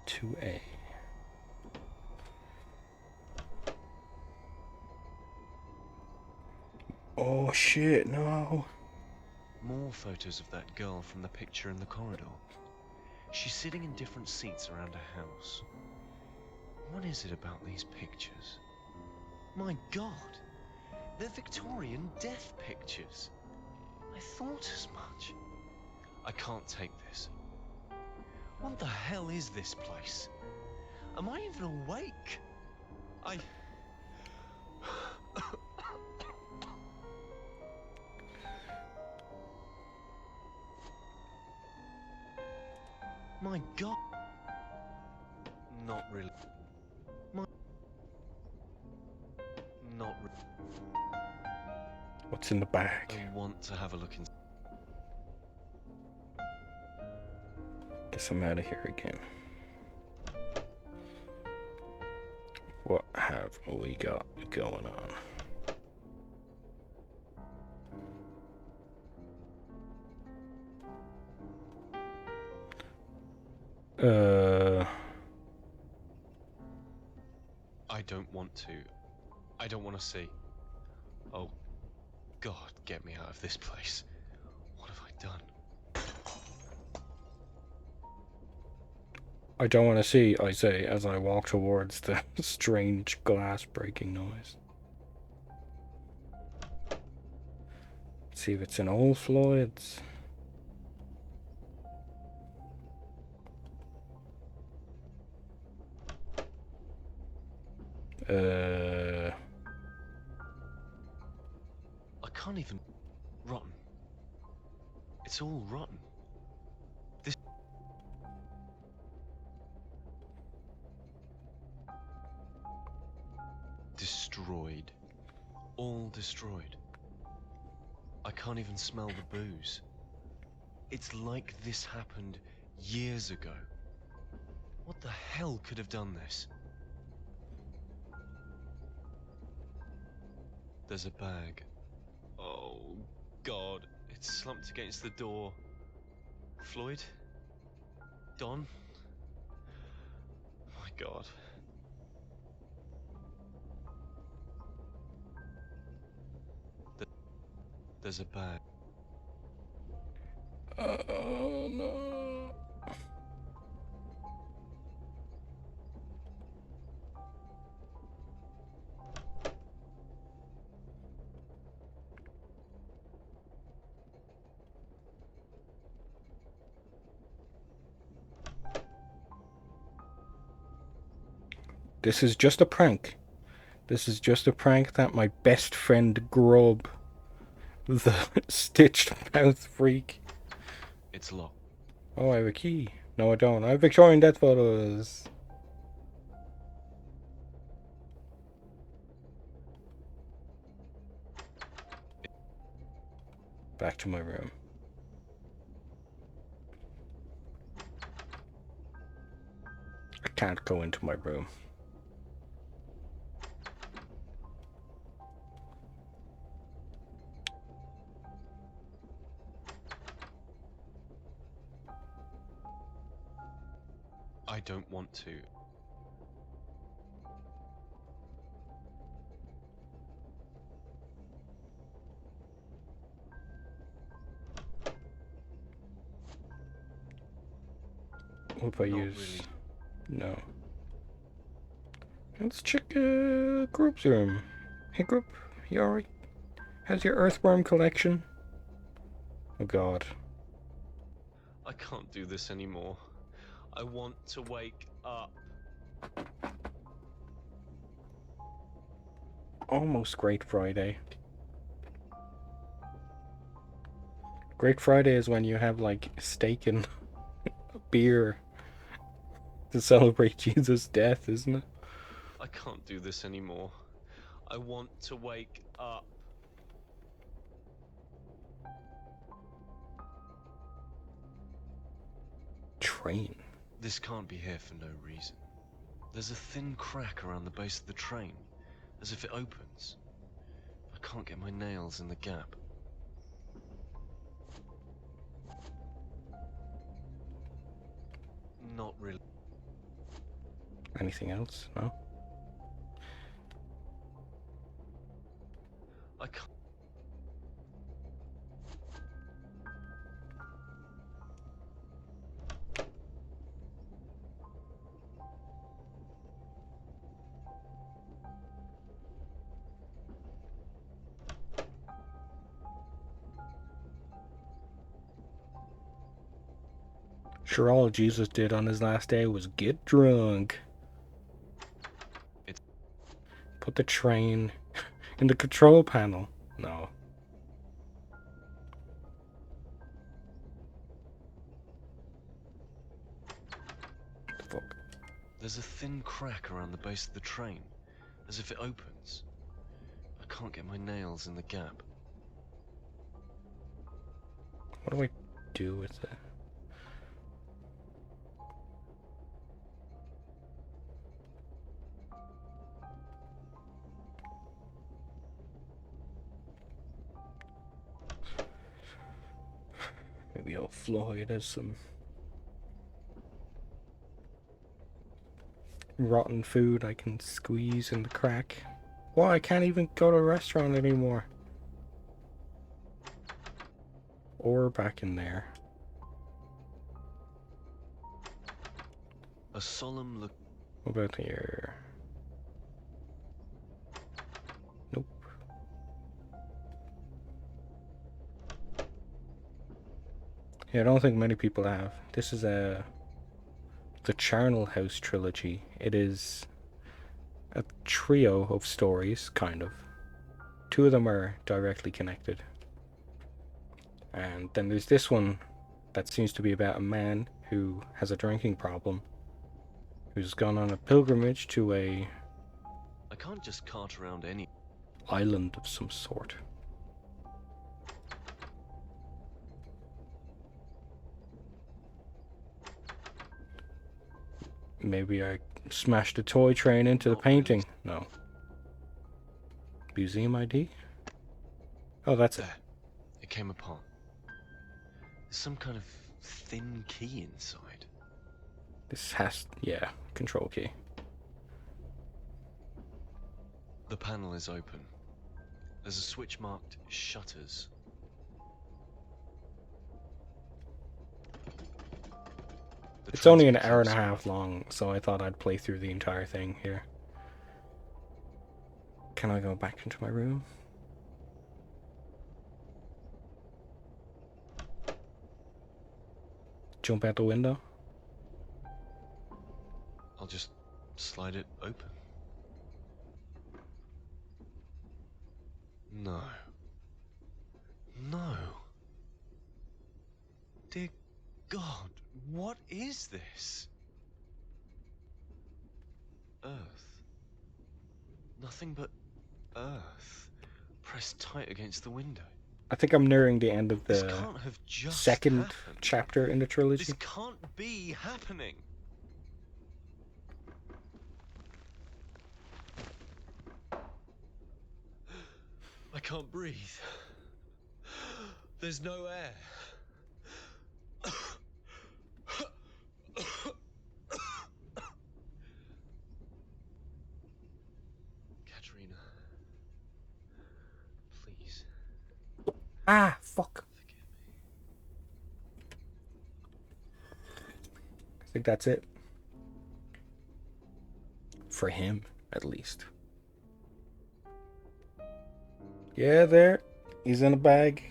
To A. Oh shit, no. More photos of that girl from the picture in the corridor. She's sitting in different seats around a house. What is it about these pictures? My God! They're Victorian death pictures. I thought as much. I can't take this. What the hell is this place? Am I even awake? My God. Not really. Not really. What's in the bag? I want to have a look in. Guess I'm out of here again. What have we got going on? I don't want to see. Oh, God, get me out of this place. What have I done? I don't want to see, I say, as I walk towards the strange glass breaking noise. See if it's in old Floyd's. I can't even... Rotten. It's all rotten. This... Destroyed. All destroyed. I can't even smell the booze. It's like this happened years ago. What the hell could have done this? There's a bag. Oh, God. It's slumped against the door. Floyd? Don? My God. There's a bag. Oh, no. This is just a prank. This is just a prank that my best friend Grub, the stitched mouth freak. It's locked. Oh, I have a key. No, I don't. I have Victorian death photos. back to my room. I can't go into my room. I don't want to. What if I Not use... really. No. Let's check group's room. Hey group, you alright? How's your earthworm collection? Oh god. I can't do this anymore. I want to wake up. Almost Great Friday. Great Friday is when you have like steak and beer to celebrate Jesus' death, isn't it? I can't do this anymore. I want to wake up. Train. This can't be here for no reason. There's a thin crack around the base of the train, as if it opens. I can't get my nails in the gap. Not really. Anything else? No? I can't. Sure, all Jesus did on his last day was get drunk. It's... Put the train in the control panel. No. What the fuck? There's a thin crack around the base of the train, as if it opens. I can't get my nails in the gap. What do I do with it? Maybe I'll Floyd as some rotten food I can squeeze in the crack. Why, I can't even go to a restaurant anymore. Or back in there. A solemn look. What about here? Nope. Yeah, I don't think many people have. This is the Charnel House Trilogy. It is a trio of stories, kind of. Two of them are directly connected. And then there's this one that seems to be about a man who has a drinking problem, who's gone on a pilgrimage to a I can't just cart around any. island of some sort. Maybe I smashed a toy train into the painting. No. Museum ID? Oh, that's it. There. It came apart. There's some kind of thin key inside. This has... yeah, control key. The panel is open. There's a switch marked shutters. It's only an hour and a half long, so I thought I'd play through the entire thing here. Can I go back into my room? Jump out the window? I'll just slide it open. No. No. Dear God, what is this? Earth. Nothing but earth pressed tight against the window. I think I'm nearing the end of This the can't have just second happened. chapter in the trilogy. This can't be happening. I can't breathe. There's no air. Katerina, please Ah, fuck. forgive me. I think that's it. For him, at least. Yeah, there. He's in a bag.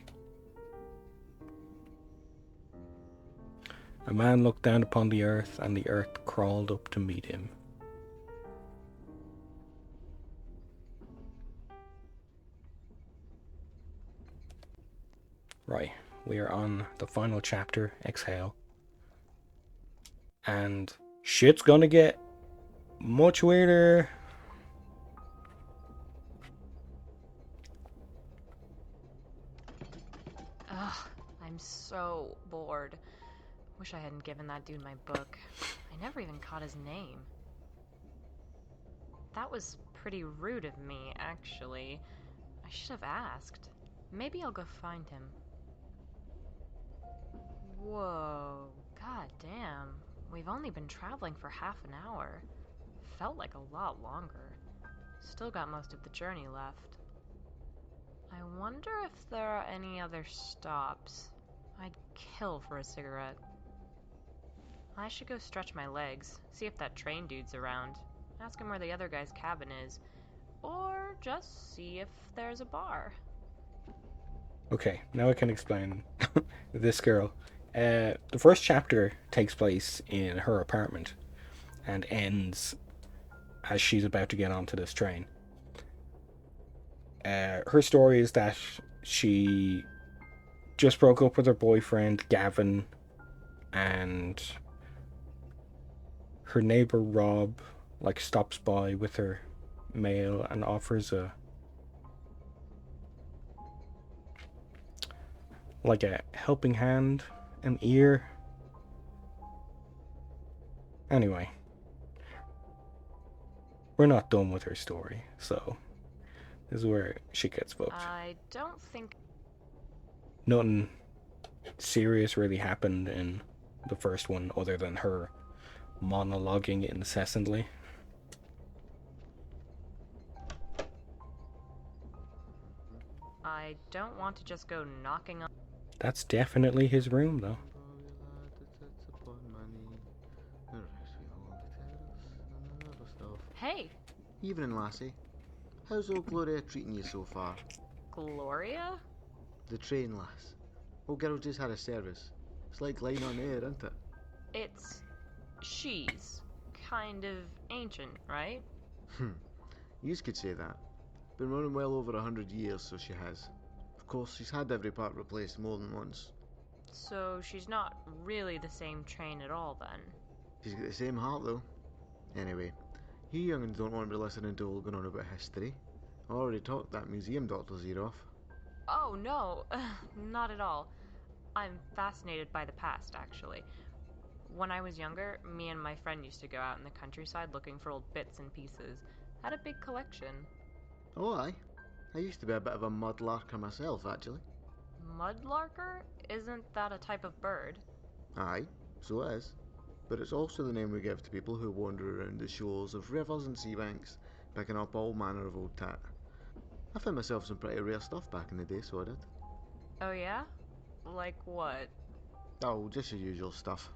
A man looked down upon the earth, and the earth crawled up to meet him. Right, we are on the final chapter, Exhale. And shit's gonna get much weirder. Ugh, I'm so bored. Wish I hadn't given that dude my book. I never even caught his name. That was pretty rude of me, actually. I should have asked. Maybe I'll go find him. Whoa, god damn. We've only been traveling for half an hour. Felt like a lot longer. Still got most of the journey left. I wonder if there are any other stops. I'd kill for a cigarette. I should go stretch my legs, see if that train dude's around, ask him where the other guy's cabin is, or just see if there's a bar. Okay, now I can explain this girl. The first chapter takes place in her apartment and ends as she's about to get onto this train. Her story is that she just broke up with her boyfriend, Gavin, and her neighbor, Rob, stops by with her mail and offers a helping hand, an ear. Anyway, we're not done with her story, so this is where shit gets fucked. I don't think... Nothing serious really happened in the first one other than her monologuing incessantly. I don't want to just go knocking on... That's definitely his room, though. Hey! Evening, lassie. How's old Gloria treating you so far? Gloria? The train, lass. Old girl just had a service. It's like lying on air, isn't it? She's kind of ancient, right? Yous could say that. Been running well over 100 years, so she has. Of course, she's had every part replaced more than once. So she's not really the same train at all, then? She's got the same heart, though. Anyway, you young'uns don't want to be listening to all going on about history. I already talked that museum doctor's ear off. Oh, no. Not at all. I'm fascinated by the past, actually. When I was younger, me and my friend used to go out in the countryside looking for old bits and pieces. Had a big collection. Oh, aye. I used to be a bit of a mudlarker myself, actually. Mudlarker? Isn't that a type of bird? Aye, so it is. But it's also the name we give to people who wander around the shores of rivers and sea banks, picking up all manner of old tat. I found myself some pretty rare stuff back in the day, so I did. Oh yeah? Like what? Oh, just your usual stuff.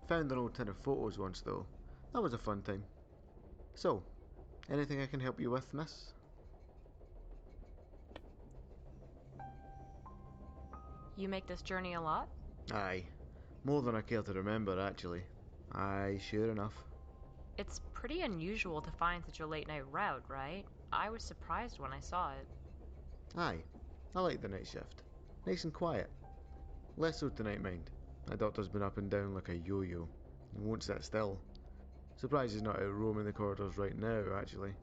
Found an old tin of photos once, though. That was a fun time. So, anything I can help you with, miss? You make this journey a lot? Aye. More than I care to remember, actually. Aye, sure enough. It's pretty unusual to find such a late night route, right? I was surprised when I saw it. Aye. I like the night shift. Nice and quiet. Less so tonight, mind. My doctor's been up and down like a yo-yo. He won't sit still. Surprised he's not out roaming the corridors right now, actually.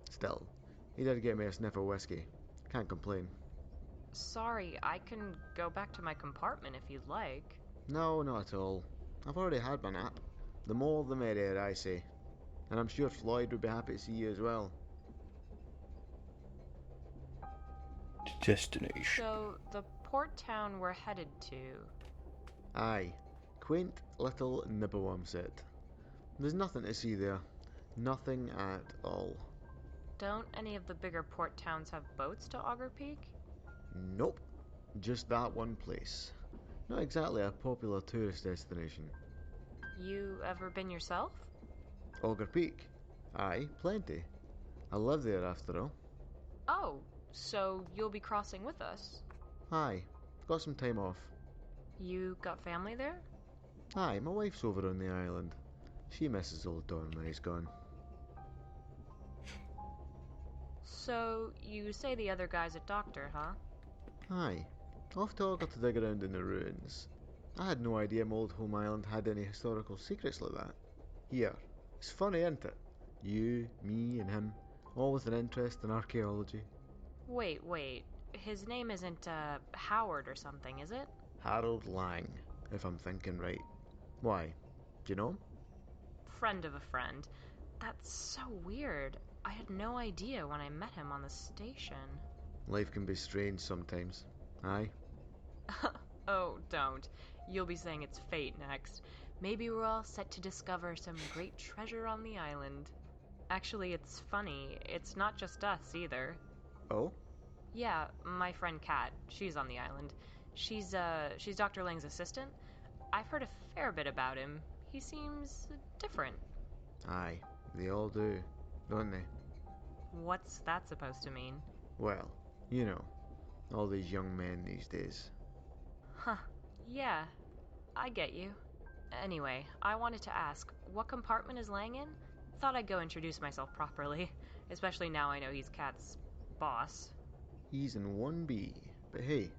Still, he did get me a sniff of whiskey. Can't complain. Sorry, I can go back to my compartment if you'd like. No, not at all. I've already had my nap. The more the merrier, I say. And I'm sure Floyd would be happy to see you as well. Destination. So, the port town we're headed to. Aye. Quaint little Nibblewamset. There's nothing to see there. Nothing at all. Don't any of the bigger port towns have boats to Auger Peak? Nope. Just that one place. Not exactly a popular tourist destination. You ever been yourself? Auger Peak? Aye, plenty. I live there after all. Oh, so you'll be crossing with us? Aye, got some time off. You got family there? Aye, my wife's over on the island. She misses old Don when he's gone. So, you say the other guy's a doctor, huh? Aye, off to Auger to dig around in the ruins. I had no idea my old home island had any historical secrets like that. Here, it's funny, isn't it? You, me, and him, all with an interest in archaeology. Wait. His name isn't, Howard or something, is it? Harold Lang, if I'm thinking right. Why? Do you know him? Friend of a friend. That's so weird. I had no idea when I met him on the station. Life can be strange sometimes. Aye. Oh, don't. You'll be saying it's fate next. Maybe we're all set to discover some great treasure on the island. Actually, it's funny. It's not just us, either. Oh? Yeah, my friend Kat. She's on the island. She's Dr. Lang's assistant. I've heard a fair bit about him. He seems different. Aye, they all do, don't they? What's that supposed to mean? Well, you know, all these young men these days. Huh. Yeah, I get you. Anyway, I wanted to ask, what compartment is Lang in? Thought I'd go introduce myself properly, especially now I know he's Kat's boss. He's in 1B, but hey,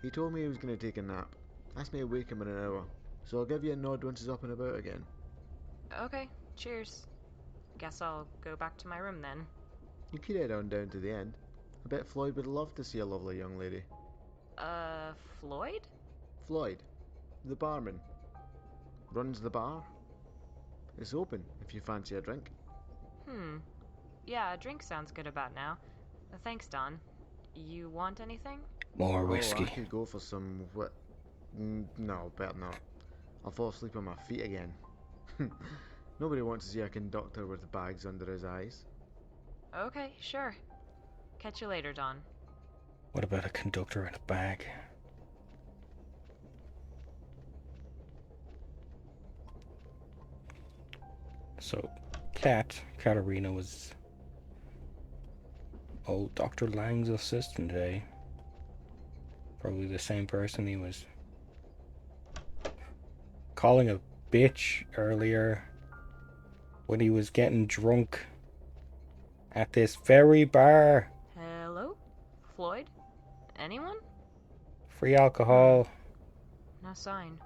he told me he was going to take a nap. Asked me to wake him in an hour, so I'll give you a nod once he's up and about again. Okay, cheers. Guess I'll go back to my room then. You could head on down to the end. I bet Floyd would love to see a lovely young lady. Floyd? Floyd, the barman. Runs the bar. It's open if you fancy a drink. Yeah, a drink sounds good about now. Thanks, Don. You want anything? More Oh, whiskey. I could go for some no, better not. I'll fall asleep on my feet again. Nobody wants to see a conductor with bags under his eyes. Okay, sure. Catch you later, Don. What about a conductor in a bag? So, Katarina was old Dr. Lang's assistant today. Probably the same person he was calling a bitch earlier when he was getting drunk at this very bar. Hello? Floyd? Anyone? Free alcohol. No sign.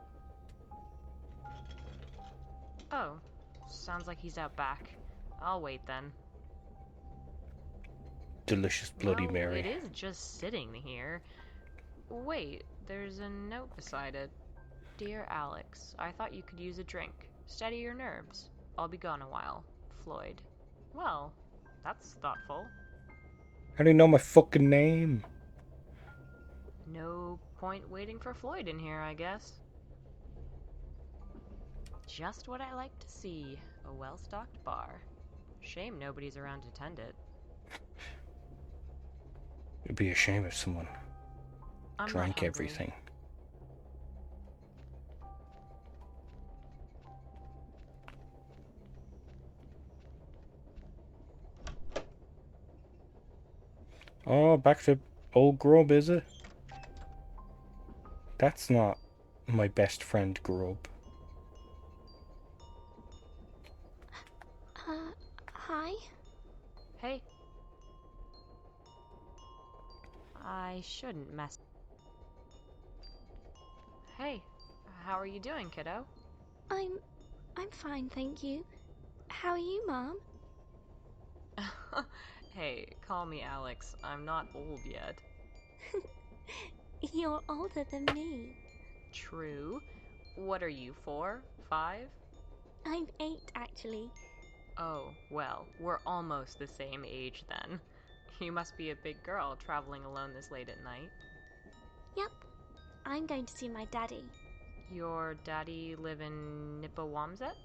Oh, sounds like he's out back. I'll wait then. Delicious Bloody Well, Mary. It is just sitting here. Wait, there's a note beside it. Dear Alex, I thought you could use a drink. Steady your nerves. I'll be gone a while. Floyd. Well, that's thoughtful. How do you know my fucking name? No point waiting for Floyd in here, I guess. Just what I like to see. A well-stocked bar. Shame nobody's around to tend it. It'd be a shame if someone I'm not drank hungry. everything. Oh, back to old Grub, is it? That's not my best friend Grub. Hi? Hey. I shouldn't mess. Hey, how are you doing, kiddo? I'm fine, thank you. How are you, Mom? Hey, call me Alex. I'm not old yet. You're older than me. True. What are you, 4? 5? I'm 8, actually. Oh, well, we're almost the same age then. You must be a big girl traveling alone this late at night. Yep. I'm going to see my daddy. Your daddy live in Nipawamset?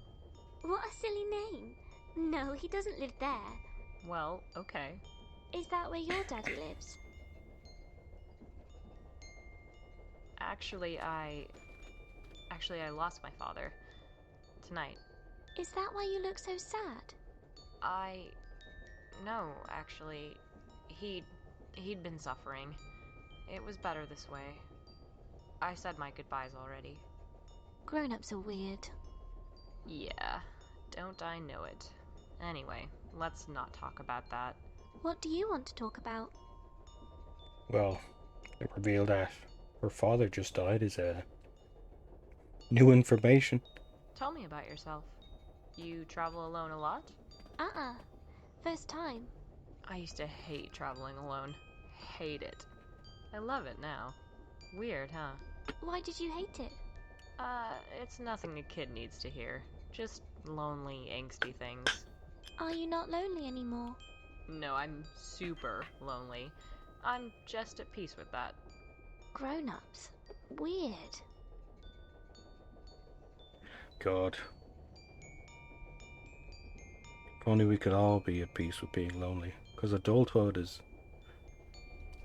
What a silly name. No, he doesn't live there. Well, okay. Is that where your daddy lives? Actually, I lost my father. Tonight. Is that why you look so sad? No, actually. He'd been suffering. It was better this way. I said my goodbyes already. Grown-ups are weird. Yeah, don't I know it. Anyway, let's not talk about that. What do you want to talk about? Well, it revealed that her father just died is new information. Tell me about yourself. You travel alone a lot? First time. I used to hate traveling alone. Hate it. I love it now. Weird, huh? Why did you hate it? It's nothing a kid needs to hear. Just lonely, angsty things. Are you not lonely anymore? No, I'm super lonely. I'm just at peace with that. Grown-ups. Weird. God. If only we could all be at peace with being lonely. Because adulthood is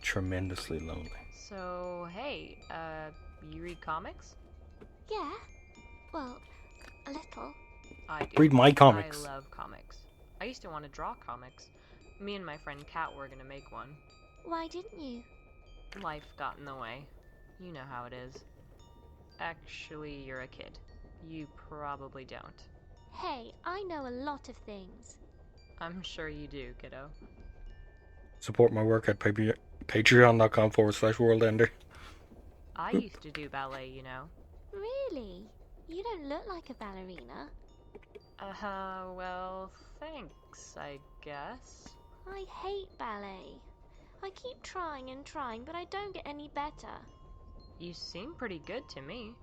tremendously lonely. So, hey, you read comics? Yeah. Well, a little. I do. Read my comics. I love comics. I used to want to draw comics. Me and my friend Kat were gonna make one. Why didn't you? Life got in the way. You know how it is. Actually, you're a kid. You probably don't. Hey, I know a lot of things. I'm sure you do, kiddo. Support my work at patreon.com/worldender. I used to do ballet, you know. Really? You don't look like a ballerina. Well, thanks, I guess. I hate ballet. I keep trying and trying, but I don't get any better. You seem pretty good to me.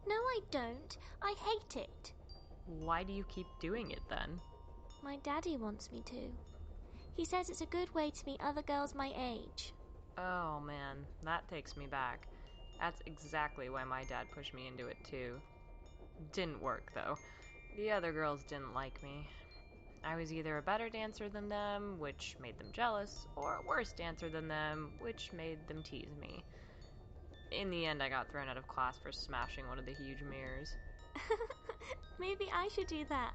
No, I don't. I hate it. Why do you keep doing it then? My daddy wants me to. He says it's a good way to meet other girls my age. Oh man, that takes me back. That's exactly why my dad pushed me into it too. Didn't work though. The other girls didn't like me. I was either a better dancer than them, which made them jealous, or a worse dancer than them, which made them tease me. In the end, I got thrown out of class for smashing one of the huge mirrors. Maybe I should do that.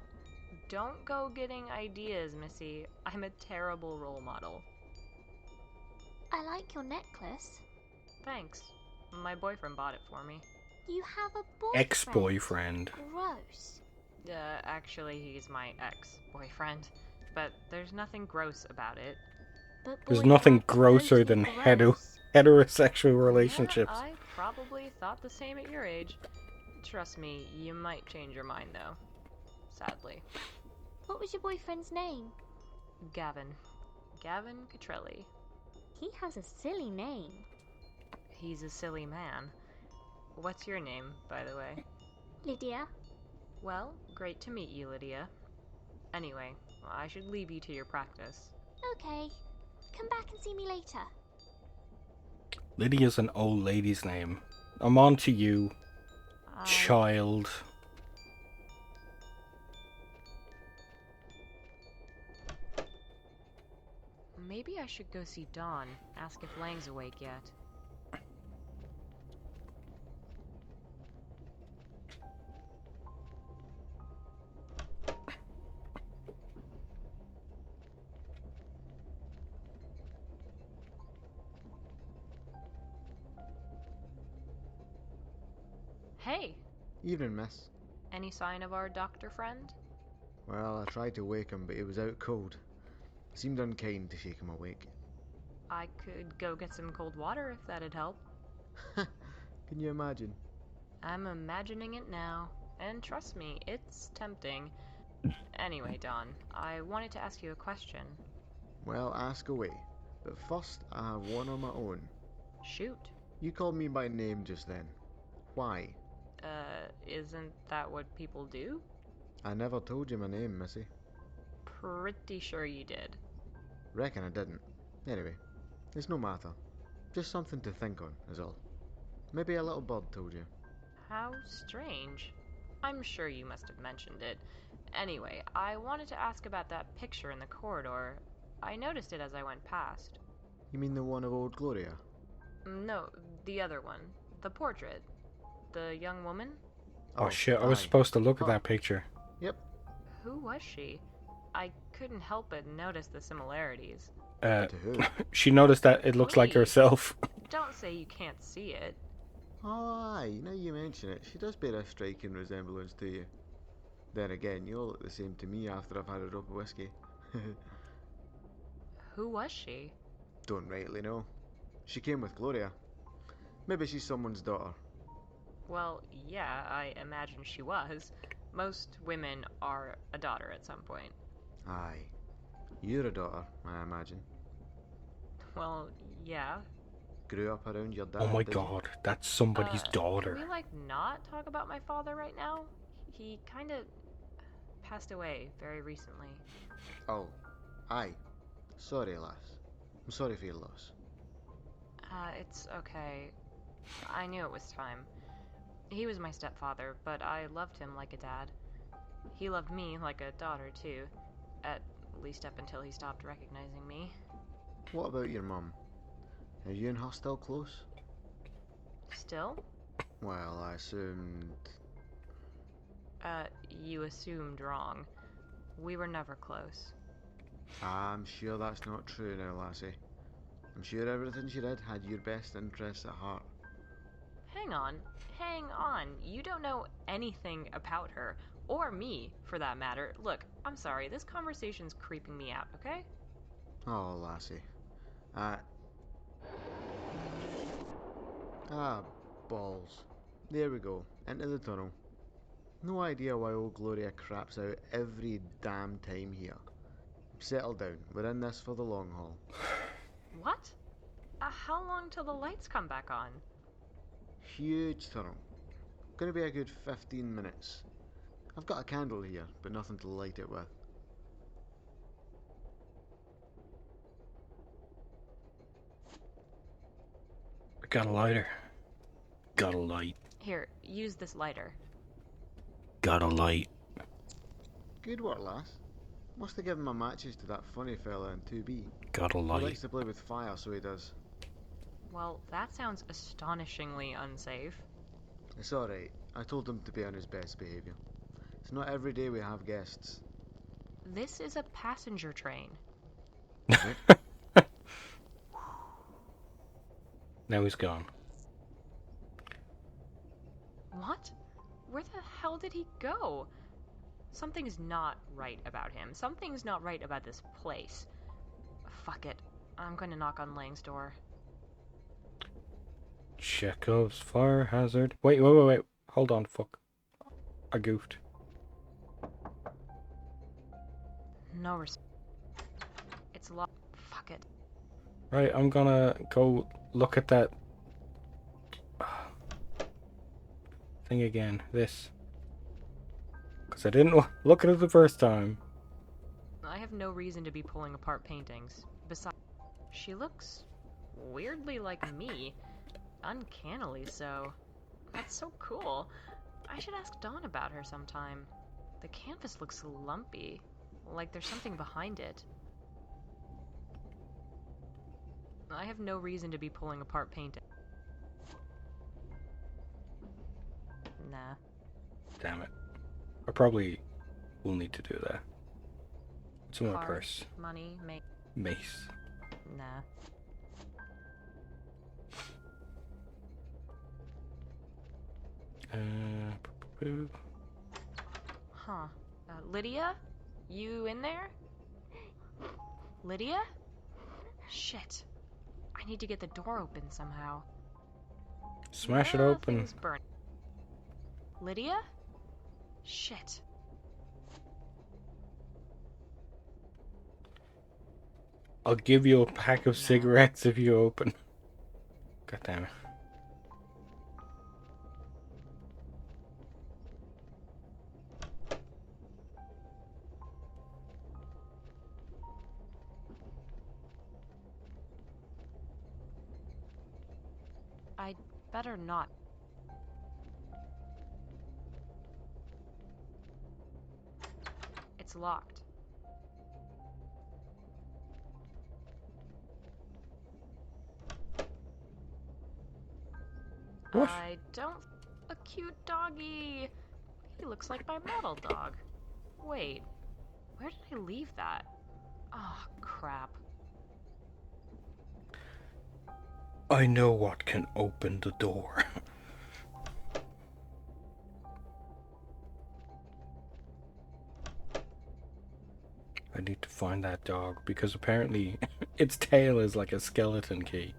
Don't go getting ideas, Missy. I'm a terrible role model. I like your necklace. Thanks. My boyfriend bought it for me. You have a boyfriend. Ex-boyfriend. Gross. Actually, he's my ex-boyfriend. But there's nothing gross about it. But There's boys nothing aren't supposed grosser to be than gross. heterosexual relationships. Yeah, I probably thought the same at your age. Trust me, you might change your mind though. Sadly. What was your boyfriend's name? Gavin. Gavin Catrelli. He has a silly name. He's a silly man. What's your name, by the way? Lydia. Well, great to meet you, Lydia. Anyway, I should leave you to your practice. Okay. Come back and see me later. Lydia's an old lady's name. I'm on to you, child. Maybe I should go see Dawn, ask if Lang's awake yet. Hey! Evening, miss. Any sign of our doctor friend? Well, I tried to wake him, but he was out cold. It seemed unkind to shake him awake. I could go get some cold water if that'd help. Can you imagine? I'm imagining it now. And trust me, it's tempting. Anyway, Dawn, I wanted to ask you a question. Well, ask away. But first, I have one on my own. Shoot. You called me by name just then. Why? Isn't that what people do? I never told you my name, Missy. Pretty sure you did. Reckon I didn't. Anyway, it's no matter. Just something to think on, is all. Maybe a little bird told you. How strange. I'm sure you must have mentioned it. Anyway, I wanted to ask about that picture in the corridor. I noticed it as I went past. You mean the one of old Gloria? No, the other one. The portrait. The young woman? Oh shit, I was aye. supposed to look at Oh. that picture. Yep. Who was she? I couldn't help but notice the similarities. Uh, To who? she noticed that it looks like Please. herself. Don't say you can't see it. Oh, aye, now you mention it, she does bear a striking resemblance to you. Then again, you all look the same to me after I've had a drop of whiskey. Who was she? Don't rightly know. She came with Gloria. Maybe she's someone's daughter. Well, yeah, I imagine she was. Most women are a daughter at some point. Aye. You're a daughter, I imagine. Well, yeah. Grew up around your dad, Oh my did you? god, that's somebody's daughter. Can we, not talk about my father right now? He kinda passed away very recently. Oh, aye. Sorry, lass. I'm sorry for your loss. It's okay. I knew it was time. He was my stepfather, but I loved him like a dad. He loved me like a daughter, too. At least up until he stopped recognizing me. What about your mum? Are you and her still close? Still? Well, I assumed... You assumed wrong. We were never close. I'm sure that's not true now, lassie. I'm sure everything she did had your best interests at heart. Hang on. You don't know anything about her. Or me, for that matter. Look, I'm sorry, this conversation's creeping me out, okay? Oh, lassie. Balls. There we go, into the tunnel. No idea why old Gloria craps out every damn time here. Settle down, we're in this for the long haul. What? How long till the lights come back on? Huge tunnel. Gonna be a good 15 minutes. I've got a candle here, but nothing to light it with. Got a lighter. Got a light. Here, use this lighter. Got a light. Good work, lass. Must have given my matches to that funny fella in 2B. Got a He light. likes to play with fire, so he does. Well, that sounds astonishingly unsafe. It's alright. I told him to be on his best behaviour. It's not every day we have guests. This is a passenger train. Now he's gone. What? Where the hell did he go? Something's not right about him. Something's not right about this place. Fuck it. I'm gonna knock on Lang's door. Chekhov's fire hazard. Wait. Hold on, fuck. I goofed. No response. It's locked. Fuck it. Right, I'm gonna go look at that thing again. This. Because I didn't look at it the first time. I have no reason to be pulling apart paintings. Besides, she looks weirdly like me. Uncannily so. That's so cool. I should ask Dawn about her sometime. The canvas looks lumpy, like there's something behind it. I have no reason to be pulling apart painting. Nah. Damn it. I probably will need to do that. What's in my Cards, purse? money, Mace. Nah. Huh. Lydia? You in there? Lydia? Shit. I need to get the door open somehow. Smash it open. Nothing's burning. Lydia? Shit. I'll give you a pack of cigarettes if you open. God damn it. I'd better not. It's locked. What? I don't. A cute doggy. He looks like my model dog. Wait, where did I leave that? Oh, crap. I know what can open the door. I need to find that dog because apparently its tail is like a skeleton key.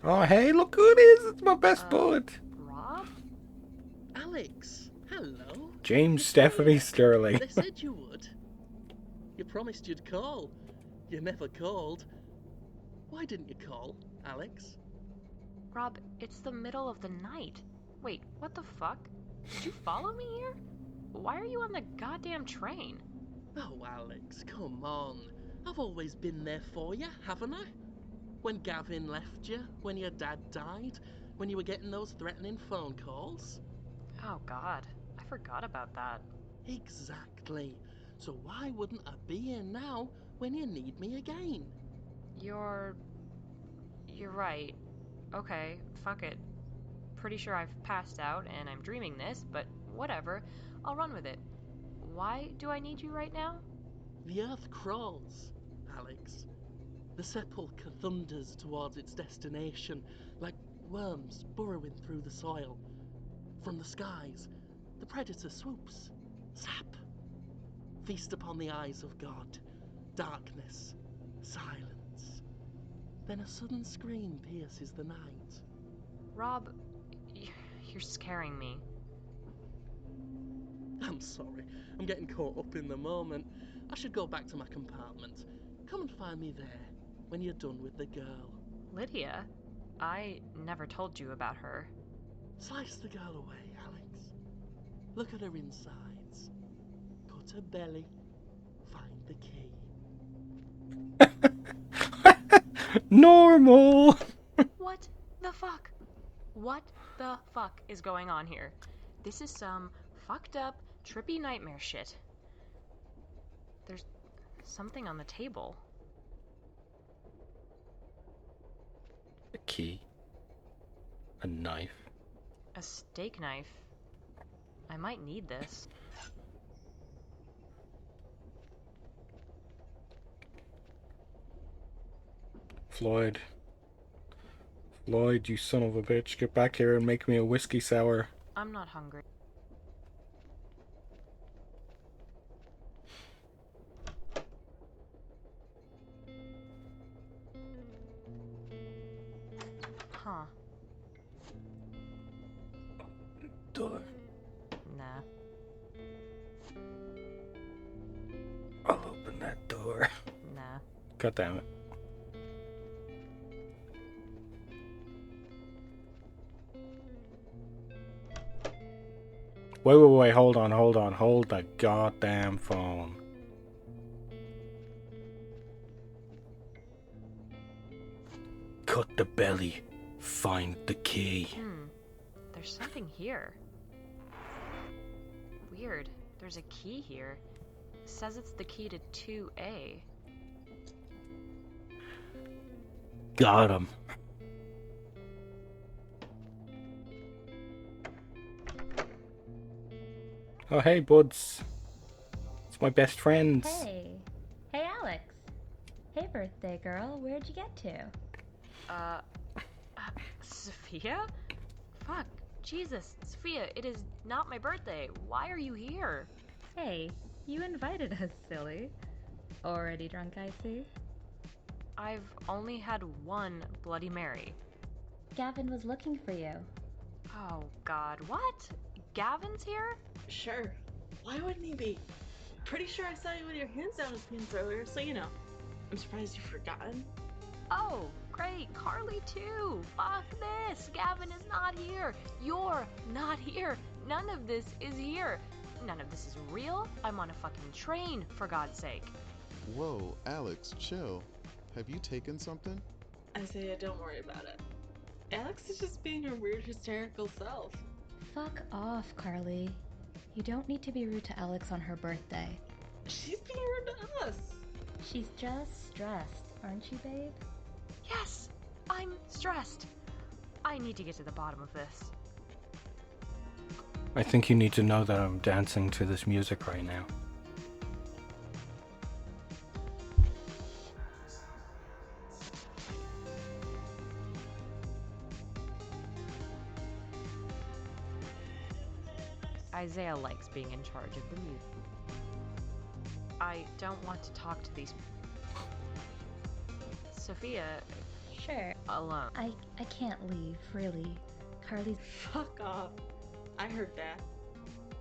Oh, hey, look who it is! It's my best bud! Rob? Alex, hello. James It's Stephanie me. Sterling. They said you would. You promised you'd call. You never called. Why didn't you call, Alex? Rob, it's the middle of the night. Wait, what the fuck? Did you follow me here? Why are you on the goddamn train? Oh, Alex, come on. I've always been there for you, haven't I? When Gavin left you, when your dad died, when you were getting those threatening phone calls. Oh god, I forgot about that. Exactly. So why wouldn't I be here now when you need me again? You're right. Okay, fuck it. Pretty sure I've passed out and I'm dreaming this, but whatever. I'll run with it. Why do I need you right now? The earth crawls, Alex. The sepulchre thunders towards its destination, like worms burrowing through the soil. From the skies, the predator swoops. Zap! Feast upon the eyes of God. Darkness. Silence. Then a sudden scream pierces the night. Rob, you're scaring me. I'm sorry. I'm getting caught up in the moment. I should go back to my compartment. Come and find me there when you're done with the girl. Lydia? I never told you about her. Slice the girl away, Alex. Look at her insides. Cut her belly. Find the key. Normal! What the fuck? What the fuck is going on here? This is some fucked up, trippy nightmare shit. There's something on the table. A key. A knife. A steak knife. I might need this. Floyd. Floyd, you son of a bitch. Get back here and make me a whiskey sour. I'm not hungry. Huh. Door. Nah. I'll open that door. Nah. God damn it. Wait, hold on. Hold the goddamn phone. Cut the belly. Find the key. There's something here. Weird. There's a key here. It says it's the key to 2A. Got him. Oh, hey, buds. It's my best friends. Hey. Hey, Alex. Hey, birthday girl. Where'd you get to? Sophia? Fuck. Jesus. Sophia, it is not my birthday. Why are you here? Hey, you invited us, silly. Already drunk, I see. I've only had one Bloody Mary. Gavin was looking for you. Oh, God. What? Gavin's here? Sure. Why wouldn't he be? Pretty sure I saw you with your hands down his pants earlier, so you know. I'm surprised you've forgotten. Oh, great, Carly too! Fuck this! Gavin is not here! You're not here! None of this is here! None of this is real? I'm on a fucking train, for God's sake. Whoa, Alex, chill. Have you taken something? Isaiah, don't worry about it. Alex is just being her weird, hysterical self. Fuck off, Carly. You don't need to be rude to Alex on her birthday. She's being rude to us. She's just stressed, aren't you, babe? Yes, I'm stressed. I need to get to the bottom of this. I think you need to know that I'm dancing to this music right now. Isaiah likes being in charge of the music. I don't want to talk to these... Sophia... Sure. Alone. I can't leave, really. Carly's... Fuck off. I heard that.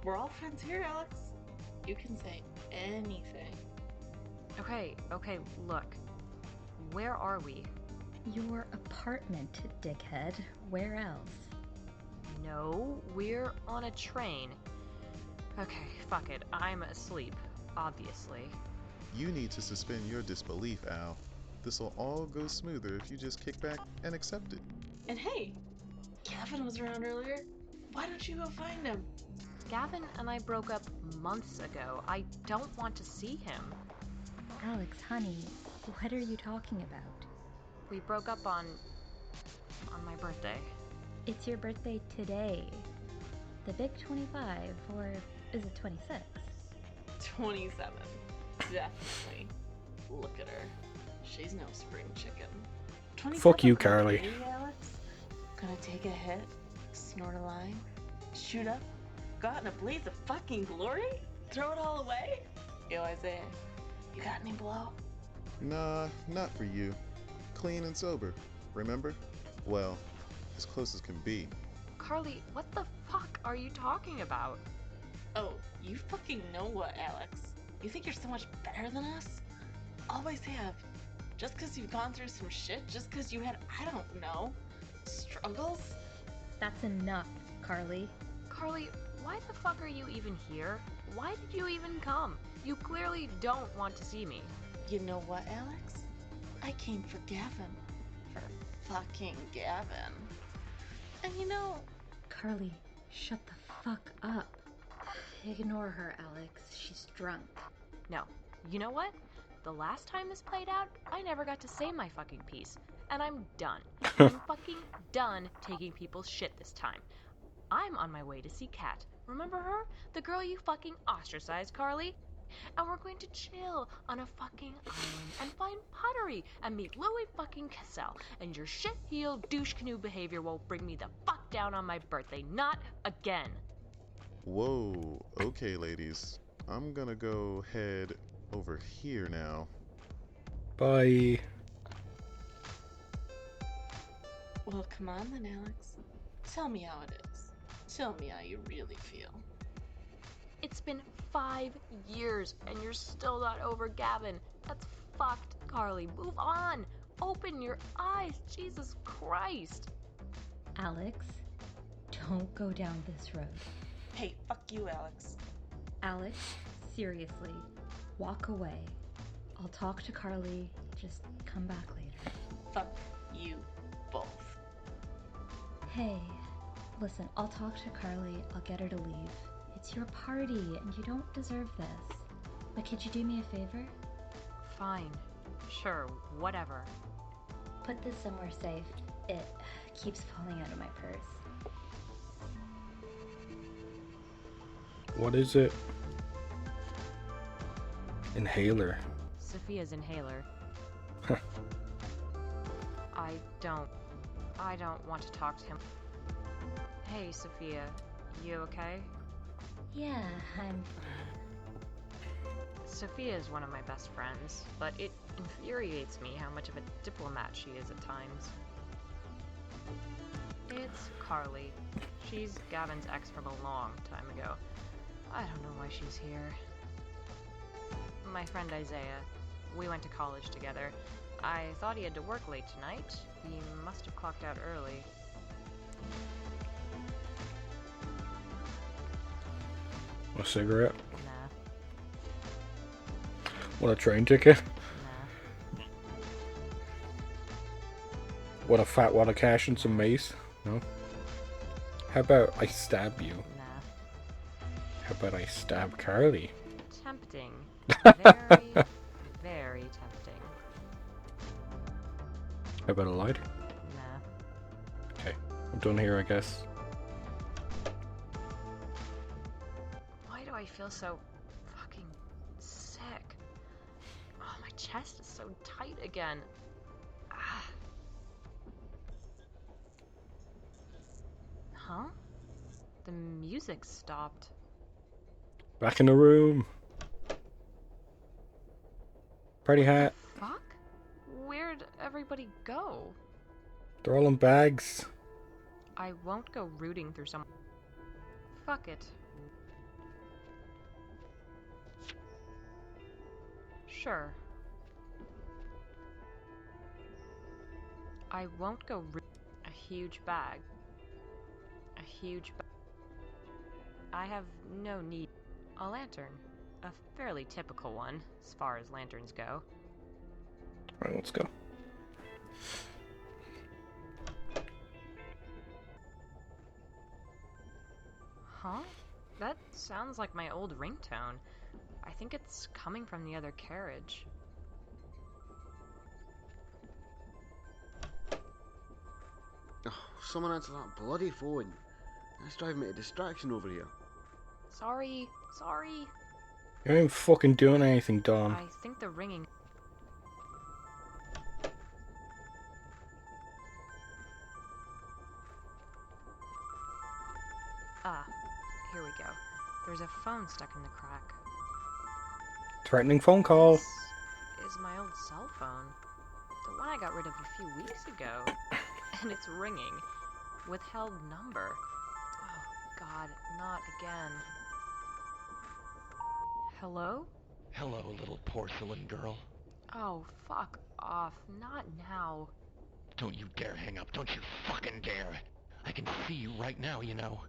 We're all friends here, Alex. You can say anything. Okay, look. Where are we? Your apartment, dickhead. Where else? No, we're on a train. Okay, fuck it. I'm asleep, obviously. You need to suspend your disbelief, Al. This'll all go smoother if you just kick back and accept it. And hey, Gavin was around earlier. Why don't you go find him? Gavin and I broke up months ago. I don't want to see him. Alex, honey, what are you talking about? We broke up on my birthday. It's your birthday today. The big 25, or is it 26? 27. Definitely. Look at her. She's no spring chicken. 27 Fuck you, for a Carly. lady, Alex? Gonna take a hit, snort a line, shoot up, go out in a blaze of fucking glory, throw it all away? Yo, Isaiah, you got any blow? Nah, not for you. Clean and sober, remember? Well, as close as can be. Carly, what the fuck are you talking about? Oh, you fucking know what, Alex? You think you're so much better than us? Always have. Just because you've gone through some shit, just because you had, I don't know, struggles? That's enough, Carly. Carly, why the fuck are you even here? Why did you even come? You clearly don't want to see me. You know what, Alex? I came for Gavin. For fucking Gavin. And you know... Carly, shut the fuck up. Ignore her, Alex. She's drunk. No. You know what? The last time this played out, I never got to say my fucking piece. And I'm done. I'm fucking done taking people's shit this time. I'm on my way to see Kat. Remember her? The girl you fucking ostracized, Carly? And we're going to chill on a fucking island and find pottery and meet Louis fucking Cassell. And your shit-heeled douche canoe behavior won't bring me the fuck down on my birthday. Not again. Whoa, okay, ladies. I'm gonna go head over here now. Bye. Well, come on then, Alex. Tell me how it is. Tell me how you really feel. It's been 5 years and you're still not over Gavin. That's fucked, Carly. Move on. Open your eyes. Jesus Christ. Alex, don't go down this road. Hey, fuck you, Alex. Alex, seriously, walk away. I'll talk to Carly. Just come back later. Fuck you both. Hey, listen, I'll talk to Carly. I'll get her to leave. It's your party, and you don't deserve this. But could you do me a favor? Fine. Sure, whatever. Put this somewhere safe. It keeps falling out of my purse. What is it? Inhaler. Sophia's inhaler. I don't want to talk to him. Hey, Sophia, you okay? Yeah, I'm fine. Sophia is one of my best friends, but it infuriates me how much of a diplomat she is at times. It's Carly. She's Gavin's ex from a long time ago. I don't know why she's here. My friend Isaiah. We went to college together. I thought he had to work late tonight. He must have clocked out early. A cigarette? Nah. Want a train ticket? Nah. Want a fat wad of cash and some mace? No? How about I stab you? Nah. How about I stab Carly? Tempting. Very, very tempting. How about a lighter? Nah. Okay, I'm done here, I guess. Why do I feel so fucking sick? Oh, my chest is so tight again. Ah. Huh? The music stopped. Back in the room. Party hat. Fuck? Where'd everybody go? They're all in bags. I won't go rooting through some. Fuck it. Sure. I won't go a huge bag. A huge bag. I have no need. A lantern. A fairly typical one, as far as lanterns go. Alright, let's go. Huh? That sounds like my old ringtone. I think it's coming from the other carriage. Oh, someone answer that bloody phone. That's driving me to distraction over here. Sorry. You ain't fucking doing anything, Dawn. I think the ringing. Ah, here we go. There's a phone stuck in the crack. Threatening phone call. This is my old cell phone. The one I got rid of a few weeks ago. And it's ringing. Withheld number. Oh, God, not again. Hello? Hello, little porcelain girl. Oh, fuck off. Not now. Don't you dare hang up. Don't you fucking dare. I can see you right now, you know.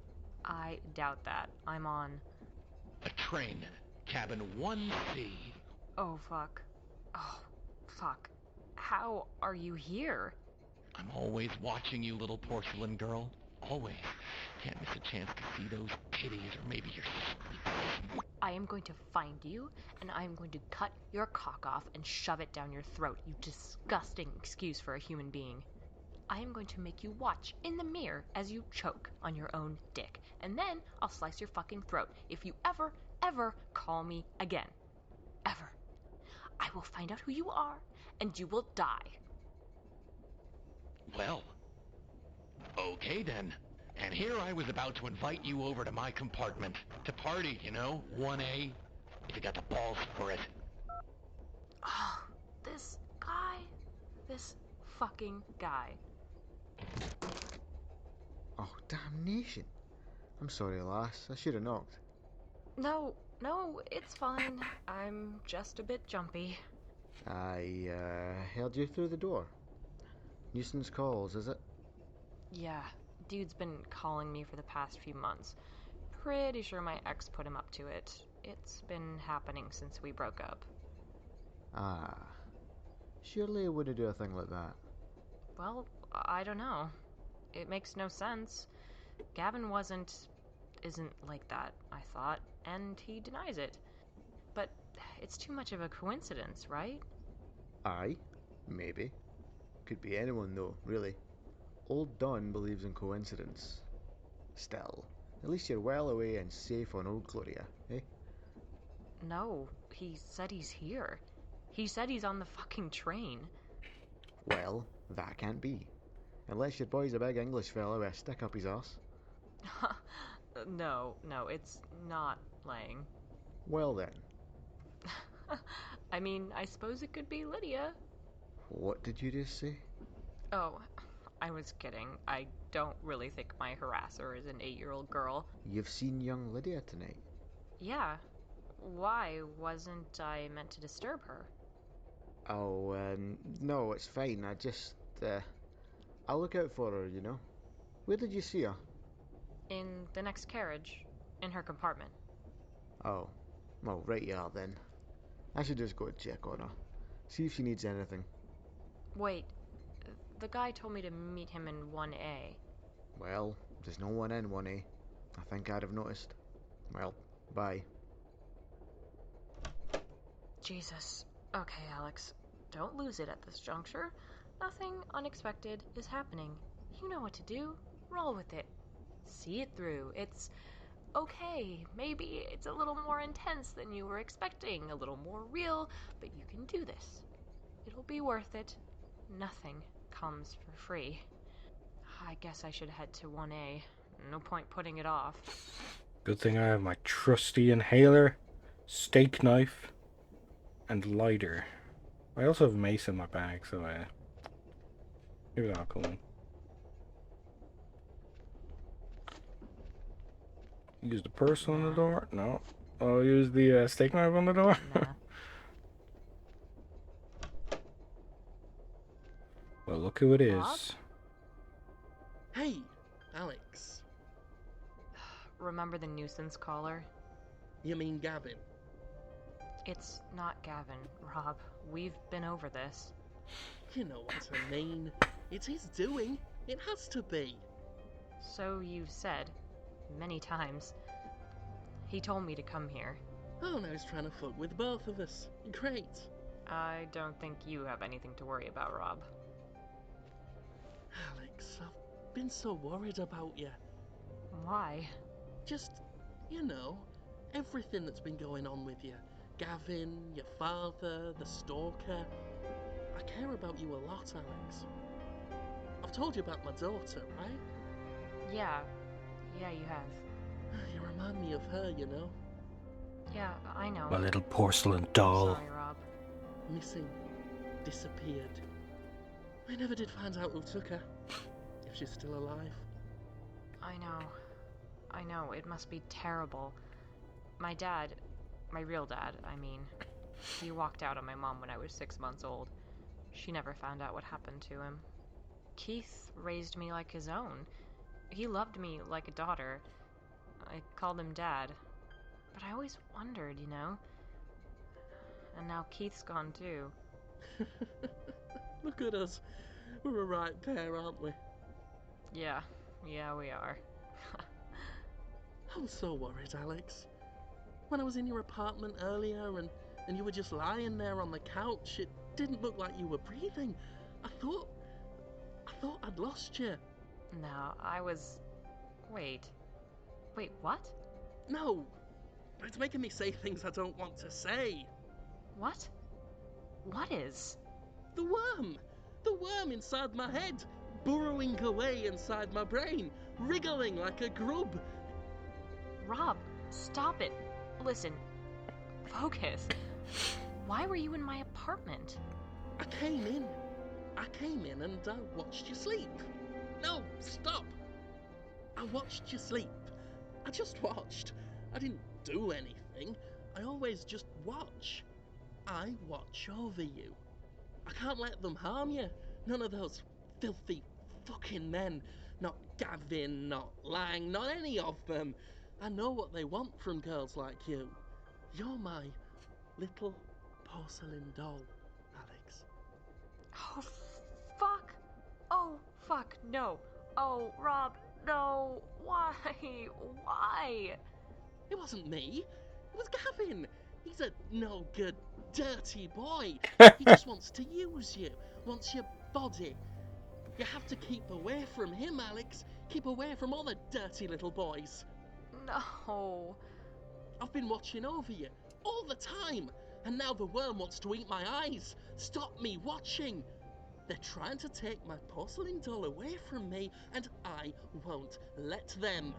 I doubt that. I'm on. A train. Cabin 1C. Oh, fuck. Oh, fuck. How are you here? I'm always watching you, little porcelain girl. Always. Can't miss a chance to see those titties or maybe your sweet. I am going to find you, and I am going to cut your cock off and shove it down your throat, you disgusting excuse for a human being. I am going to make you watch in the mirror as you choke on your own dick, and then I'll slice your fucking throat if you ever call me again. Ever. I will find out who you are, and you will die. Well, okay then. And here I was about to invite you over to my compartment. To party, you know, 1A. If you got the balls for it. Oh, this guy. This fucking guy. Oh, damnation. I'm sorry, lass. I should have knocked. No, it's fine. I'm just a bit jumpy. I, held you through the door. Nuisance calls, is it? Yeah, dude's been calling me for the past few months. Pretty sure my ex put him up to it. It's been happening since we broke up. Ah. Surely it wouldn't do a thing like that. Well, I don't know. It makes no sense. Gavin isn't like that, I thought, and he denies it. But it's too much of a coincidence, right? Aye. Maybe. Could be anyone though, really. Old Don believes in coincidence. Still, at least you're well away and safe on Old Gloria, eh? No, he said he's here. He said he's on the fucking train. Well, that can't be. Unless your boy's a big English fella with a stick up his arse. No, it's not Lang. Well then. I mean, I suppose it could be Lydia. What did you just say? Oh, I was kidding. I don't really think my harasser is an 8-year-old girl. You've seen young Lydia tonight. Yeah. Why wasn't I meant to disturb her? Oh, no, it's fine. I'll look out for her, you know. Where did you see her? In the next carriage, in her compartment. Oh, well, right you are then. I should just go check on her. See if she needs anything. Wait, the guy told me to meet him in 1A. Well, there's no one in 1A. I think I'd have noticed. Well, bye. Jesus. Okay, Alex. Don't lose it at this juncture. Nothing unexpected is happening. You know what to do. Roll with it. See it through. It's okay. Maybe it's a little more intense than you were expecting, a little more real, but you can do this. It'll be worth it. Nothing comes for free. I guess I should head to 1A. No point putting it off. Good thing I have my trusty inhaler, steak knife, and lighter. I also have mace in my bag, so maybe that'll come in. Use the purse on the door? No. I'll use the steak knife on the door? Nah. Well, look who it is. Rob? Hey, Alex. Remember the nuisance caller? You mean Gavin? It's not Gavin, Rob. We've been over this. You know what I mean. It's his doing. It has to be. So you've said. Many times. He told me to come here. Oh, now he's trying to fuck with both of us. Great. I don't think you have anything to worry about, Rob. Alex, I've been so worried about you. Why? Just, you know, everything that's been going on with you. Gavin, your father, the stalker. I care about you a lot, Alex. I've told you about my daughter, right? Yeah, you have. You remind me of her, you know. Yeah, I know. My little porcelain doll. Sorry, Rob. Missing. Disappeared. I never did find out who took her. If she's still alive. I know, it must be terrible. My dad, my real dad, I mean, he walked out on my mom when I was 6 months old. She never found out what happened to him. Keith raised me like his own. He loved me like a daughter. I called him Dad. But I always wondered, you know? And now Keith's gone too. Look at us. We're a right pair, aren't we? Yeah, we are. I'm so worried, Alex. When I was in your apartment earlier and you were just lying there on the couch, it didn't look like you were breathing. I thought I'd lost you. No, I was... Wait, what? No, it's making me say things I don't want to say. What? What is? The worm! The worm inside my head, burrowing away inside my brain, wriggling like a grub. Rob, stop it. Listen, focus. Why were you in my apartment? I came in and I watched you sleep. No, stop! I watched you sleep. I just watched. I didn't do anything. I always just watch. I watch over you. I can't let them harm you. None of those filthy fucking men. Not Gavin, not Lang, not any of them. I know what they want from girls like you. You're my little porcelain doll, Alex. Oh, fuck, no. Oh, Rob, no. Why? Why? It wasn't me. It was Gavin. He's a no-good, dirty boy. He just wants to use you. Wants your body. You have to keep away from him, Alex. Keep away from all the dirty little boys. No. I've been watching over you all the time. And now the worm wants to eat my eyes. Stop me watching. They're trying to take my porcelain doll away from me, and I won't let them.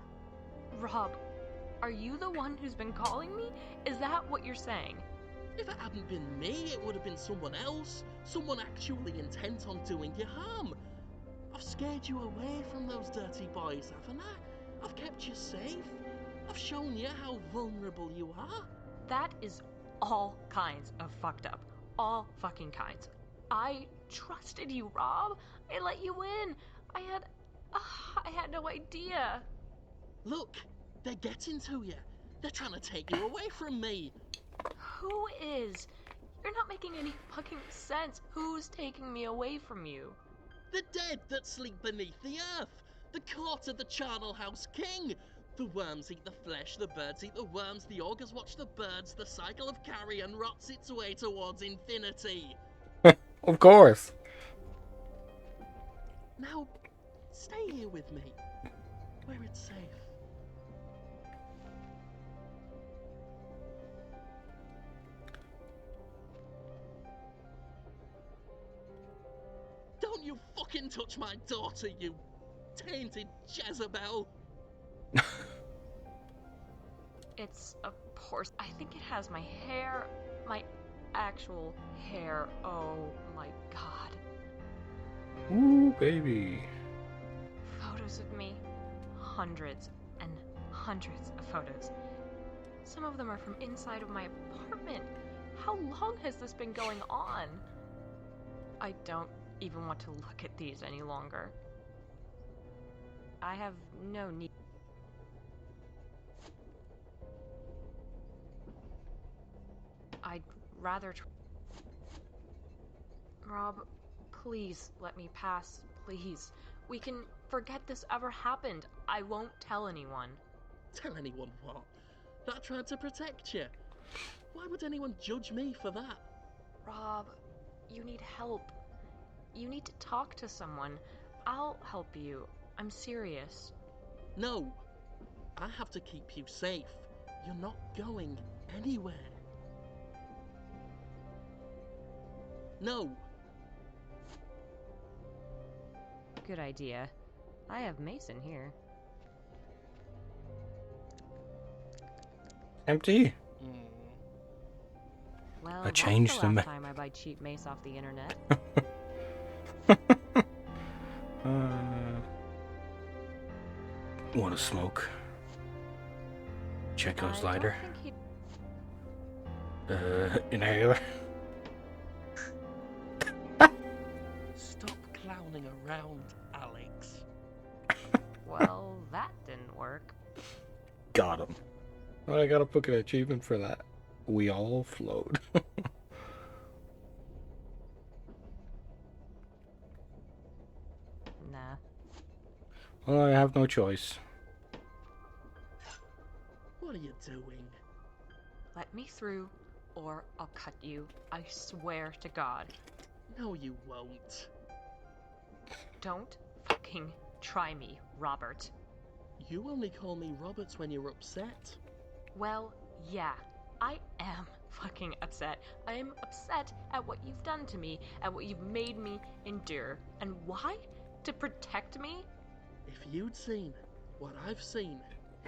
Rob, are you the one who's been calling me? Is that what you're saying? If it hadn't been me, it would have been someone else. Someone actually intent on doing you harm. I've scared you away from those dirty boys, haven't I? I've kept you safe. I've shown you how vulnerable you are. That is all kinds of fucked up. all fucking kinds. I trusted you, Rob. I let you in. I had no idea. Look, they're getting to you. They're trying to take you away from me. Who is? You're not making any fucking sense. Who's taking me away from you? The dead that sleep beneath the earth. The court of the Charnel House King. The worms eat the flesh, the birds eat the worms, the augurs watch the birds, the cycle of carrion rots its way towards infinity. Of course. Now, stay here with me, where it's safe. Don't you fucking touch my daughter, you tainted Jezebel! It's a horse. I think it has my hair. My actual hair. Oh my god. Ooh, baby. Photos of me. Hundreds and hundreds of photos. Some of them are from inside of my apartment. How long has this been going on? I don't even want to look at these any longer. I have no need. I'd rather Rob, please let me pass, please. We can forget this ever happened. I won't tell anyone. Tell anyone what? That I tried to protect you. Why would anyone judge me for that? Rob, you need help. You need to talk to someone. I'll help you. I'm serious. No. I have to keep you safe. You're not going anywhere. No. Good idea. I have Mason here. Empty. Well, I that's changed the them. last time I buy cheap mace off the internet. Want to smoke? Chekhov's I lighter. don't think Inhaler. Stop clowning around, Alex. Well, that didn't work. Got him. Well, I gotta book an achievement for that. We all flowed. Nah. Well, I have no choice. What are you doing? Let me through, or I'll cut you. I swear to God. No, you won't. Don't fucking try me, Robert. You only call me Robert when you're upset. Well, yeah, I am fucking upset. I am upset at what you've done to me, at what you've made me endure. And why? To protect me? If you'd seen what I've seen,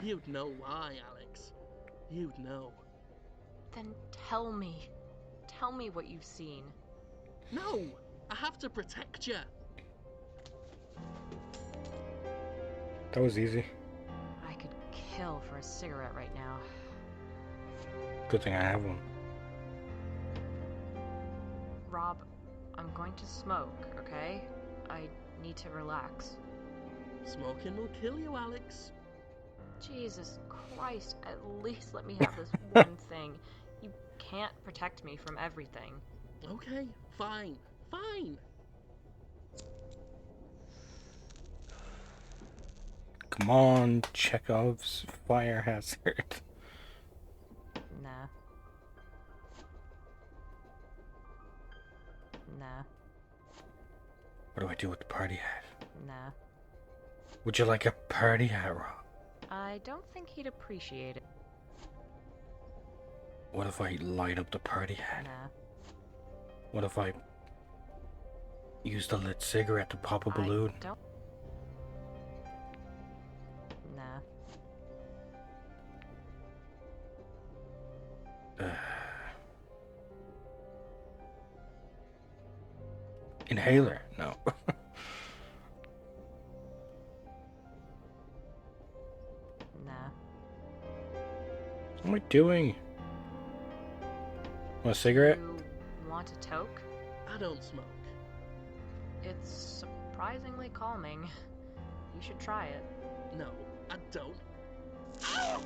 you'd know why, Alex. You'd know. Then tell me. Tell me what you've seen. No! I have to protect you. That was easy. I could kill for a cigarette right now. Good thing I have one. Rob, I'm going to smoke, okay? I need to relax. Smoking will kill you, Alex. Jesus Christ, at least let me have this one thing. You can't protect me from everything. Okay, fine. Fine. Come on, Chekhov's fire hazard. Nah. Nah. What do I do with the party hat? Nah. Would you like a party hat, Rob? I don't think he'd appreciate it. What if I light up the party hat? Nah. What if I use the lit cigarette to pop a balloon? I don't. Nah. Inhaler? No. Nah. What am I doing? Want a cigarette? You Want a toke? I don't smoke. It's surprisingly calming. You should try it. No, I don't. Ah!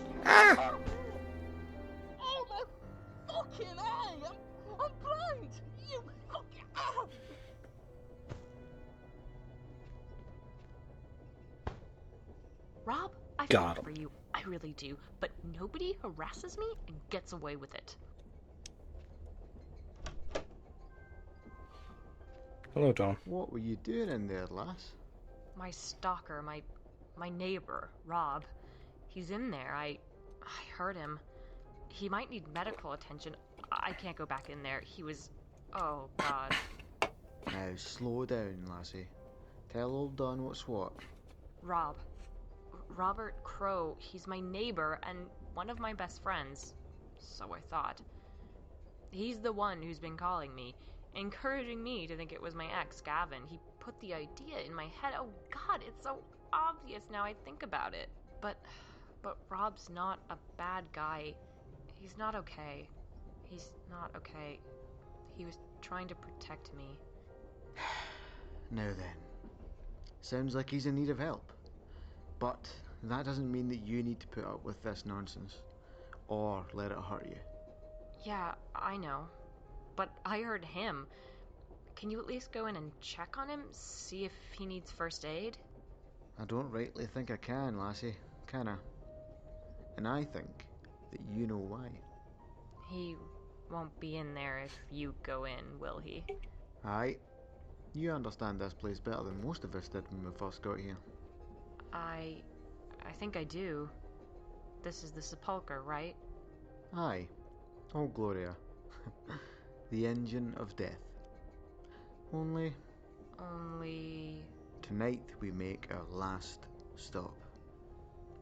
Oh my fucking eye! I'm blind! You fucking... Ah! Rob, I Got feel him. for you. I really do. But nobody harasses me and gets away with it. Hello, John. What were you doing in there, lass? My stalker, my neighbor, Rob. He's in there. I heard him. He might need medical attention. I can't go back in there. He was... Oh, God. Now, slow down, lassie. Tell old Don what's what. Rob. Robert Crow. He's my neighbor and one of my best friends. So I thought. He's the one who's been calling me, encouraging me to think it was my ex, Gavin. He put the idea in my head. Oh, God, it's so obvious now I think about it. But Rob's not a bad guy. He's not okay. He's not okay. He was trying to protect me. Now then. Sounds like he's in need of help. But that doesn't mean that you need to put up with this nonsense. Or let it hurt you. Yeah, I know. But I heard him. Can you at least go in and check on him? See if he needs first aid? I don't rightly think I can, lassie. Can I? And I think that you know why. He won't be in there if you go in, will he? Aye. You understand this place better than most of us did when we first got here. I think I do. This is the sepulchre, right? Aye. Oh, Gloria. The engine of death. Only... Tonight we make our last stop.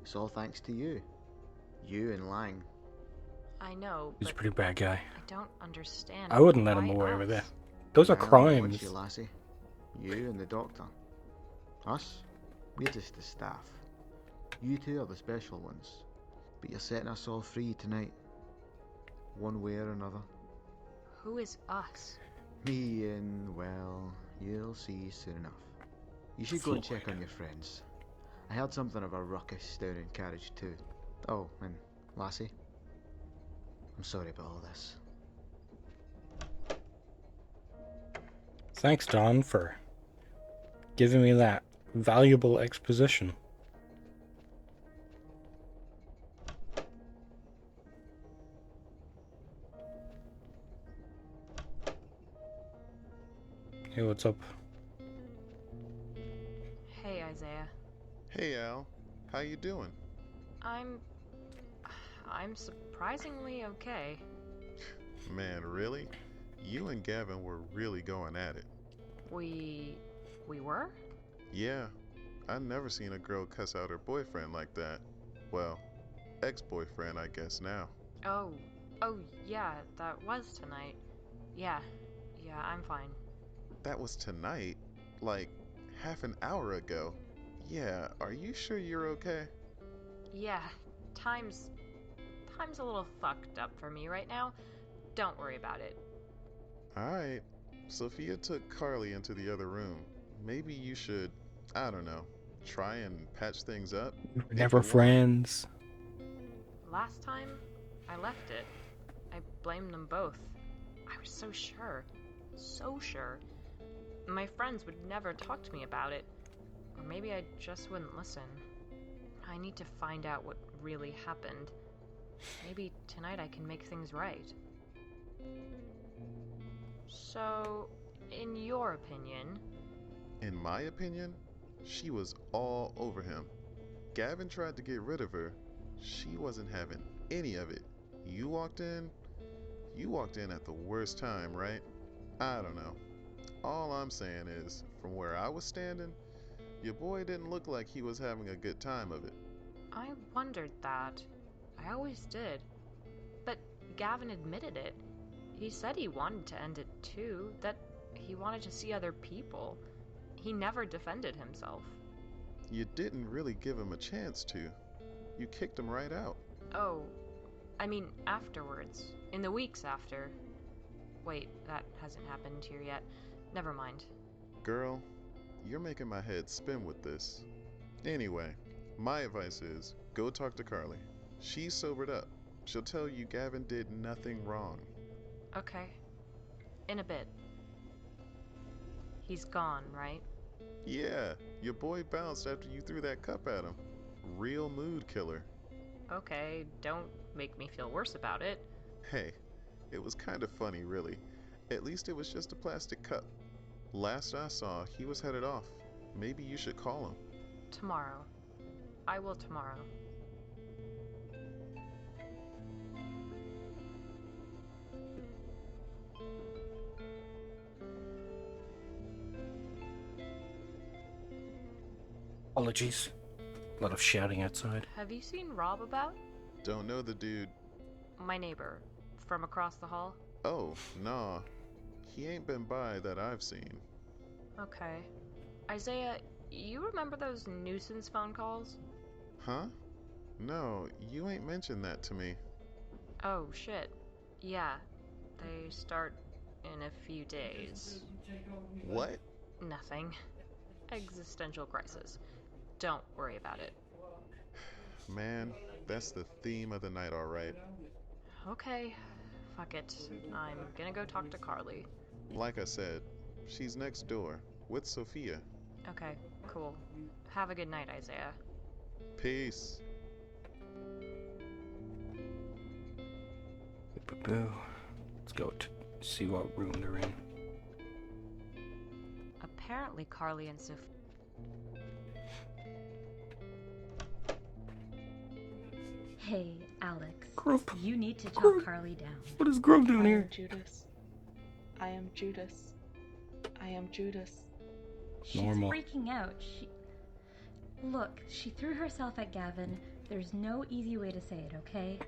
It's all thanks to you. You and Lang. I know, He's a but pretty bad guy. I don't understand. I wouldn't let him Why away with it. us? Those are Well, crimes. what's you, lassie? You and the doctor. Us? We're just the staff. You two are the special ones. But you're setting us all free tonight. One way or another. Who is us? Me and, well, you'll see soon enough. You should go and check on your friends. I heard something of a ruckus down in Carriage too. Oh, and lassie, I'm sorry about all this. Thanks, Don, for giving me that valuable exposition. Hey, what's up? Hey, Isaiah. Hey, Al. How you doing? I'm surprisingly okay. Man, really? You and Gavin were really going at it. We were? Yeah. I've never seen a girl cuss out her boyfriend like that. Well, ex-boyfriend, I guess now. Oh, yeah, that was tonight. Yeah, I'm fine. That was tonight? Like, half an hour ago? Yeah, are you sure you're okay? Yeah, time's a little fucked up for me right now. Don't worry about it. Alright. Sophia took Carly into the other room. Maybe you should, I don't know, try and patch things up? We were if never you want. friends. Last time, I left it. I blamed them both. I was so sure. So sure. My friends would never talk to me about it. Or maybe I just wouldn't listen. I need to find out what really happened. Maybe tonight I can make things right. So, in your opinion... In my opinion, she was all over him. Gavin tried to get rid of her. She wasn't having any of it. You walked in at the worst time, right? I don't know. All I'm saying is, from where I was standing, your boy didn't look like he was having a good time of it. I wondered that. I always did. But Gavin admitted it. He said he wanted to end it too, that he wanted to see other people. He never defended himself. You didn't really give him a chance to. You kicked him right out. Oh, I mean afterwards. In the weeks after. wait, that hasn't happened here yet. Never mind. Girl, you're making my head spin with this. Anyway, my advice is go talk to Carly. She's sobered up. She'll tell you Gavin did nothing wrong. Okay. In a bit. He's gone, right? Yeah, your boy bounced after you threw that cup at him. Real mood killer. Okay, don't make me feel worse about it. Hey, it was kind of funny, really. At least it was just a plastic cup. Last I saw, he was headed off. Maybe you should call him. Tomorrow. I will tomorrow. Apologies. A lot of shouting outside. Have you seen Rob about? Don't know the dude. My neighbor. From across the hall? Oh, nah. He ain't been by that I've seen. Okay. Isaiah, you remember those nuisance phone calls? Huh? No, you ain't mentioned that to me. Oh, shit. Yeah. They start in a few days. What? Nothing. Existential crisis. Don't worry about it. Man, that's the theme of the night, alright. Okay. Fuck it. I'm gonna go talk to Carly. Like I said, she's next door, with Sophia. Okay, cool. Have a good night, Isaiah. Peace. Boo. Let's go to see what room they're in. Apparently Carly and Sophia... Hey, Alex. Grub. You need to talk Grub. Carly down. What is Grub doing I here? am Judas. I am Judas. I am Judas. She's Normal. freaking out. Look, she threw herself at Gavin. There's no easy way to say it, okay?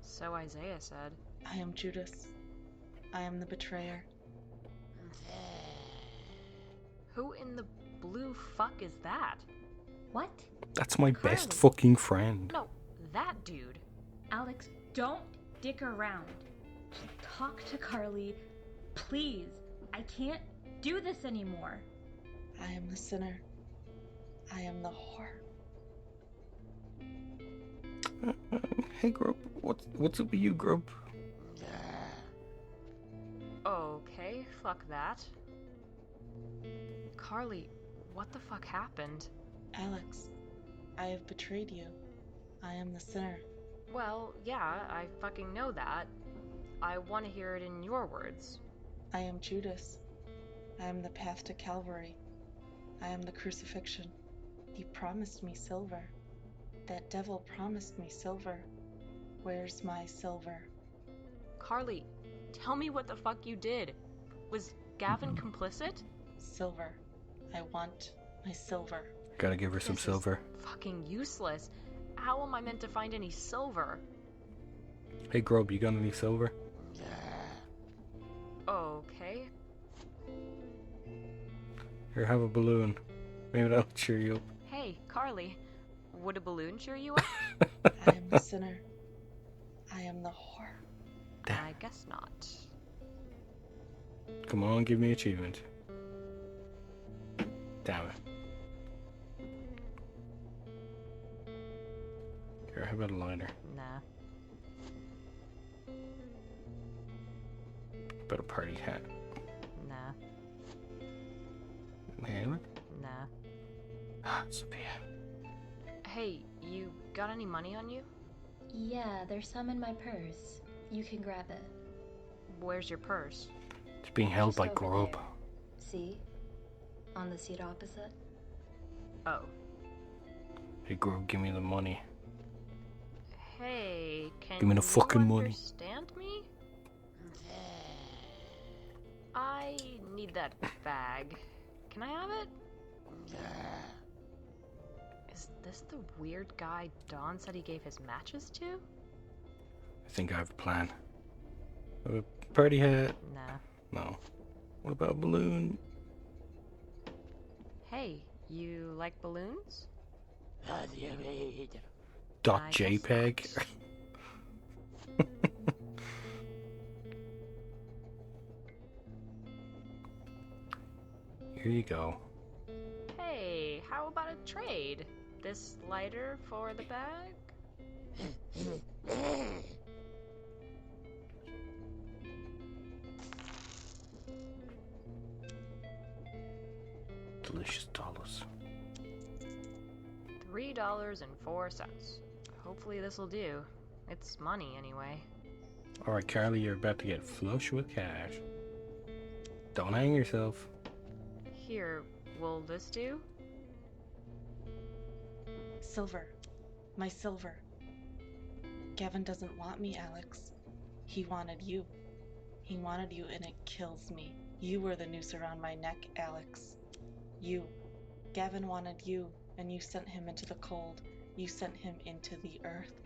So Isaiah said. I am Judas. I am the betrayer. Who in the blue fuck is that? What? That's my best Carly. fucking friend. No, that dude. Alex, don't dick around. Just talk to Carly. Please. I can't do this anymore. I am the sinner. I am the whore. Hey, Grub. What's up with you, Grub? Okay, fuck that. Carly, what the fuck happened? Alex, I have betrayed you. I am the sinner. Well, yeah, I fucking know that. I want to hear it in your words. I am Judas. I am the path to Calvary. I am the crucifixion. He promised me silver. That devil promised me silver. Where's my silver? Carly, tell me what the fuck you did. Was Gavin complicit? Silver. I want my silver. Gotta give her some This is silver. fucking useless. How am I meant to find any silver? Hey, Grub, you got any silver? Okay. Here, have a balloon. Maybe that'll cheer you up. Hey, Carly, would a balloon cheer you up? I am the sinner. I am the whore. I guess not. Come on, give me achievement. Damn it. Here, how about a lighter? Nah. About a party hat? Nah. Inhaler? Nah. Sophia. Hey, you got any money on you? Yeah, there's some in my purse. You can grab it. Where's your purse? It's being held Just by over Grub. there. See? On the seat opposite? Oh. Hey, Grub, give me the money. Hey, can Give me the you fucking money. understand me? I need that bag. Can I have it? Is this the weird guy Don said he gave his matches to? I think I have a plan. A party hat? Nah. No. What about a balloon? Hey, you like balloons? Dot I guess JPEG? here you go. Hey, how about a trade? This lighter for the bag? Delicious dollars. $3.04. Hopefully this'll do. It's money anyway. Alright, Carly, you're about to get flush with cash. Don't hang yourself. Here, will this do? Silver. My silver. Gavin doesn't want me, Alex. He wanted you. He wanted you and it kills me. You were the noose around my neck, Alex. You. Gavin wanted you, and you sent him into the cold. You sent him into the earth.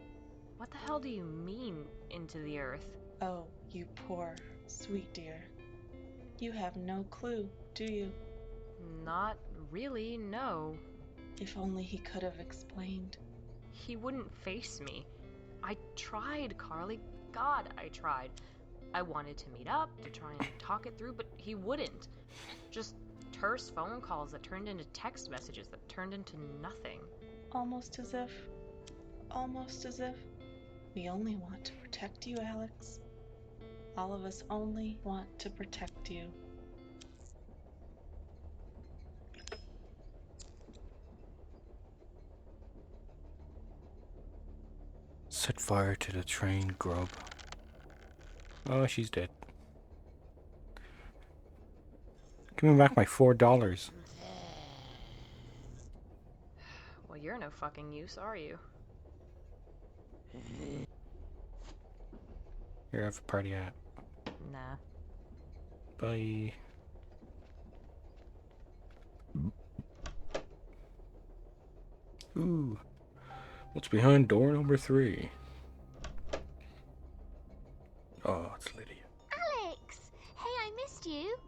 What the hell do you mean, into the earth? Oh, you poor, sweet dear. You have no clue, do you? Not really, no. If only he could have explained. He wouldn't face me. I tried, Carly. God, I tried. I wanted to meet up, to try and talk it through, but he wouldn't. Just terse phone calls that turned into text messages that turned into nothing. Almost as if we only want to protect you, Alex. All of us only want to protect you. Set fire to the train, grub. Oh, she's dead. Give me back my $4. Well, you're no fucking use, are you? Here, have a party hat. Nah. Bye. Ooh. What's behind door number 3? Oh, it's Lydia. Alex! Hey, I missed you.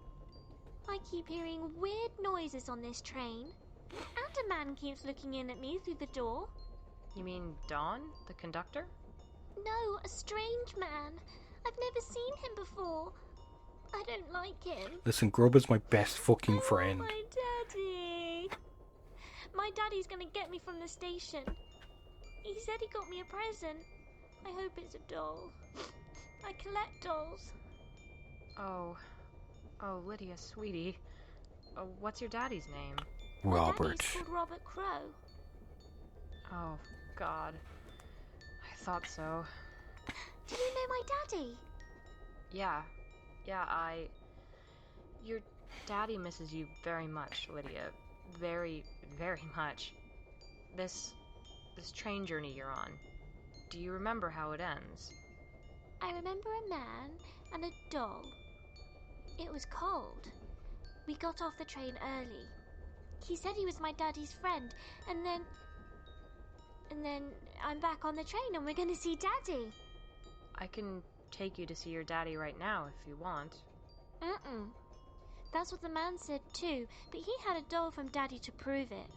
I keep hearing weird noises on this train. And a man keeps looking in at me through the door. You mean Dawn, the conductor? No, a strange man. I've never seen him before. I don't like him. Listen, Grub is my best fucking friend. My daddy. My daddy's gonna get me from the station. He said he got me a present. I hope it's a doll. I collect dolls. Oh, Lydia, sweetie. What's your daddy's name? Robert. My daddy's called Robert Crow. Oh, God. I thought so. Do you know my daddy? Yeah, Your daddy misses you very much, Lydia. Very, very much. This train journey you're on. Do you remember how it ends? I remember a man and a doll. It was cold. We got off the train early. He said he was my daddy's friend, and then I'm back on the train and we're gonna see Daddy. I can take you to see your daddy right now if you want. That's what the man said too, but he had a doll from Daddy to prove it.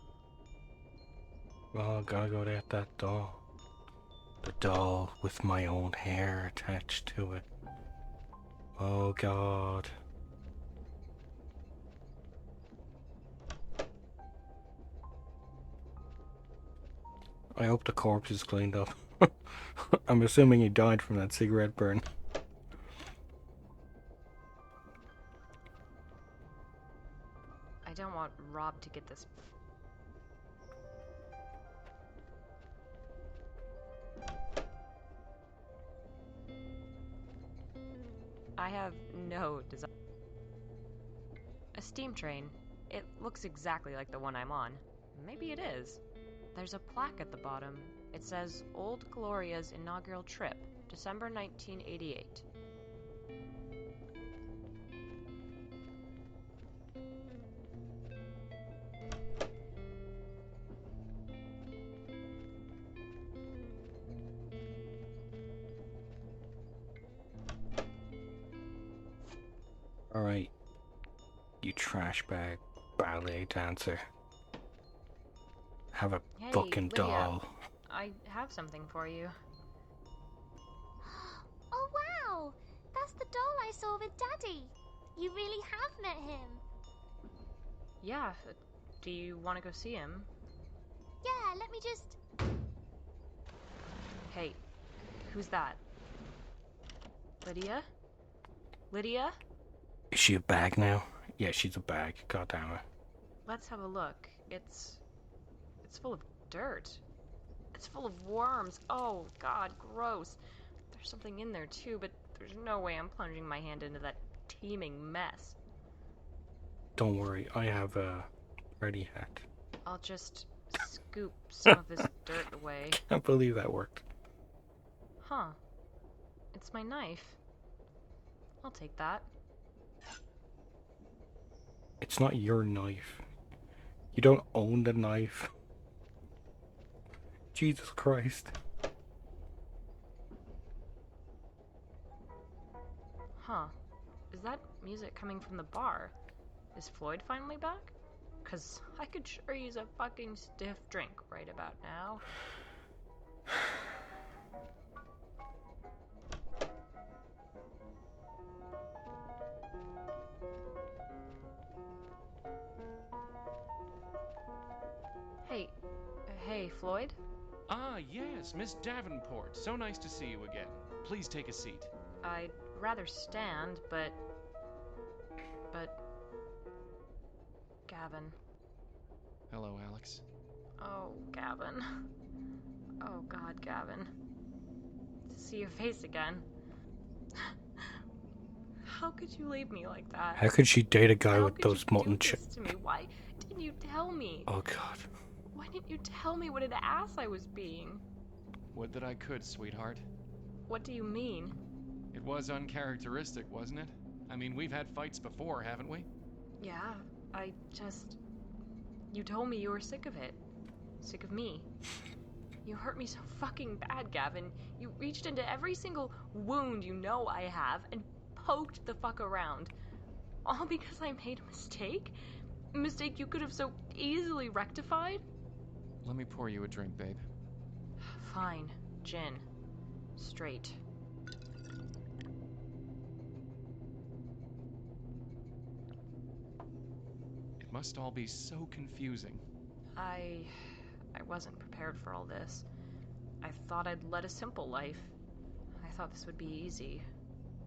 Well, I gotta go get that doll. The doll with my own hair attached to it. Oh, God. I hope the corpse is cleaned up. I'm assuming he died from that cigarette burn. I don't want Rob to get this. I have no desire. A steam train. It looks exactly like the one I'm on. Maybe it is. There's a plaque at the bottom. It says Old Gloria's inaugural trip, December 1988. Alright, you trash bag ballet dancer. Have a Hey, fucking Lydia, doll. I have something for you. Oh wow! That's the doll I saw with Daddy. You really have met him. Yeah, do you want to go see him? Yeah, let me just... Hey, who's that? Lydia? Lydia? Is she a bag now? Yeah, she's a bag. God damn it. Let's have a look. It's full of dirt. It's full of worms. Oh, God, gross. There's something in there, too, but there's no way I'm plunging my hand into that teeming mess. Don't worry, I have a ready hat. I'll just scoop some of this dirt away. Can't believe that worked. Huh. It's my knife. I'll take that. It's not your knife. You don't own the knife. Jesus Christ. Huh. Is that music coming from the bar? Is Floyd finally back? 'Cause I could sure use a fucking stiff drink right about now. Hey, Floyd? Ah, yes, Miss Davenport. So nice to see you again. Please take a seat. I'd rather stand, but... Gavin. Hello, Alex. Oh, Gavin. Oh, God, Gavin. To see your face again. How could you leave me like that? How could she date a guy How with could those you mutton do chips? this to me? Why didn't you tell me? Oh, God. Why didn't you tell me what an ass I was being? Would that I could, sweetheart. What do you mean? It was uncharacteristic, wasn't it? I mean, we've had fights before, haven't we? Yeah, You told me you were sick of it. Sick of me. You hurt me so fucking bad, Gavin. You reached into every single wound you know I have and poked the fuck around. All because I made a mistake? A mistake you could have so easily rectified? Let me pour you a drink, babe. Fine. Gin. Straight. It must all be so confusing. I wasn't prepared for all this. I thought I'd led a simple life. I thought this would be easy.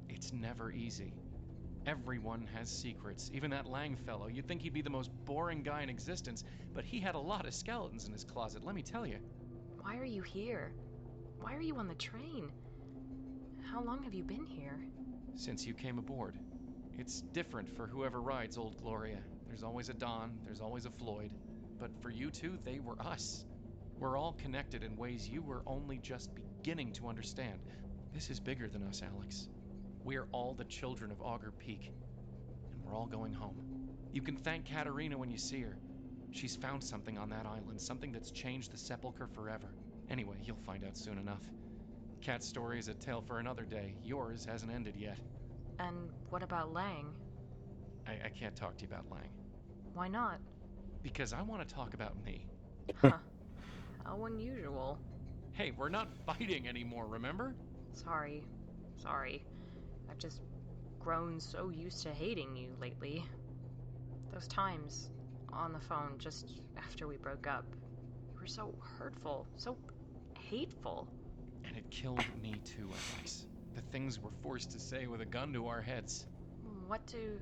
It's never easy. Everyone has secrets. Even that Lang fellow. You'd think he'd be the most boring guy in existence, but he had a lot of skeletons in his closet, let me tell you. Why are you here? Why are you on the train? How long have you been here? Since you came aboard. It's different for whoever rides Old Gloria. There's always a Don, there's always a Floyd. But for you two, they were us. We're all connected in ways you were only just beginning to understand. This is bigger than us, Alex. We're all the children of Augur Peak. And we're all going home. You can thank Katerina when you see her. She's found something on that island, something that's changed the sepulchre forever. Anyway, you'll find out soon enough. Kat's story is a tale for another day. Yours hasn't ended yet. And what about Lang? I can't talk to you about Lang. Why not? Because I want to talk about me. Huh. How unusual. Hey, we're not fighting anymore, remember? Sorry. I've just grown so used to hating you lately. Those times on the phone just after we broke up, you were so hurtful, so hateful. And it killed me too, Alex. The things we're forced to say with a gun to our heads. What do...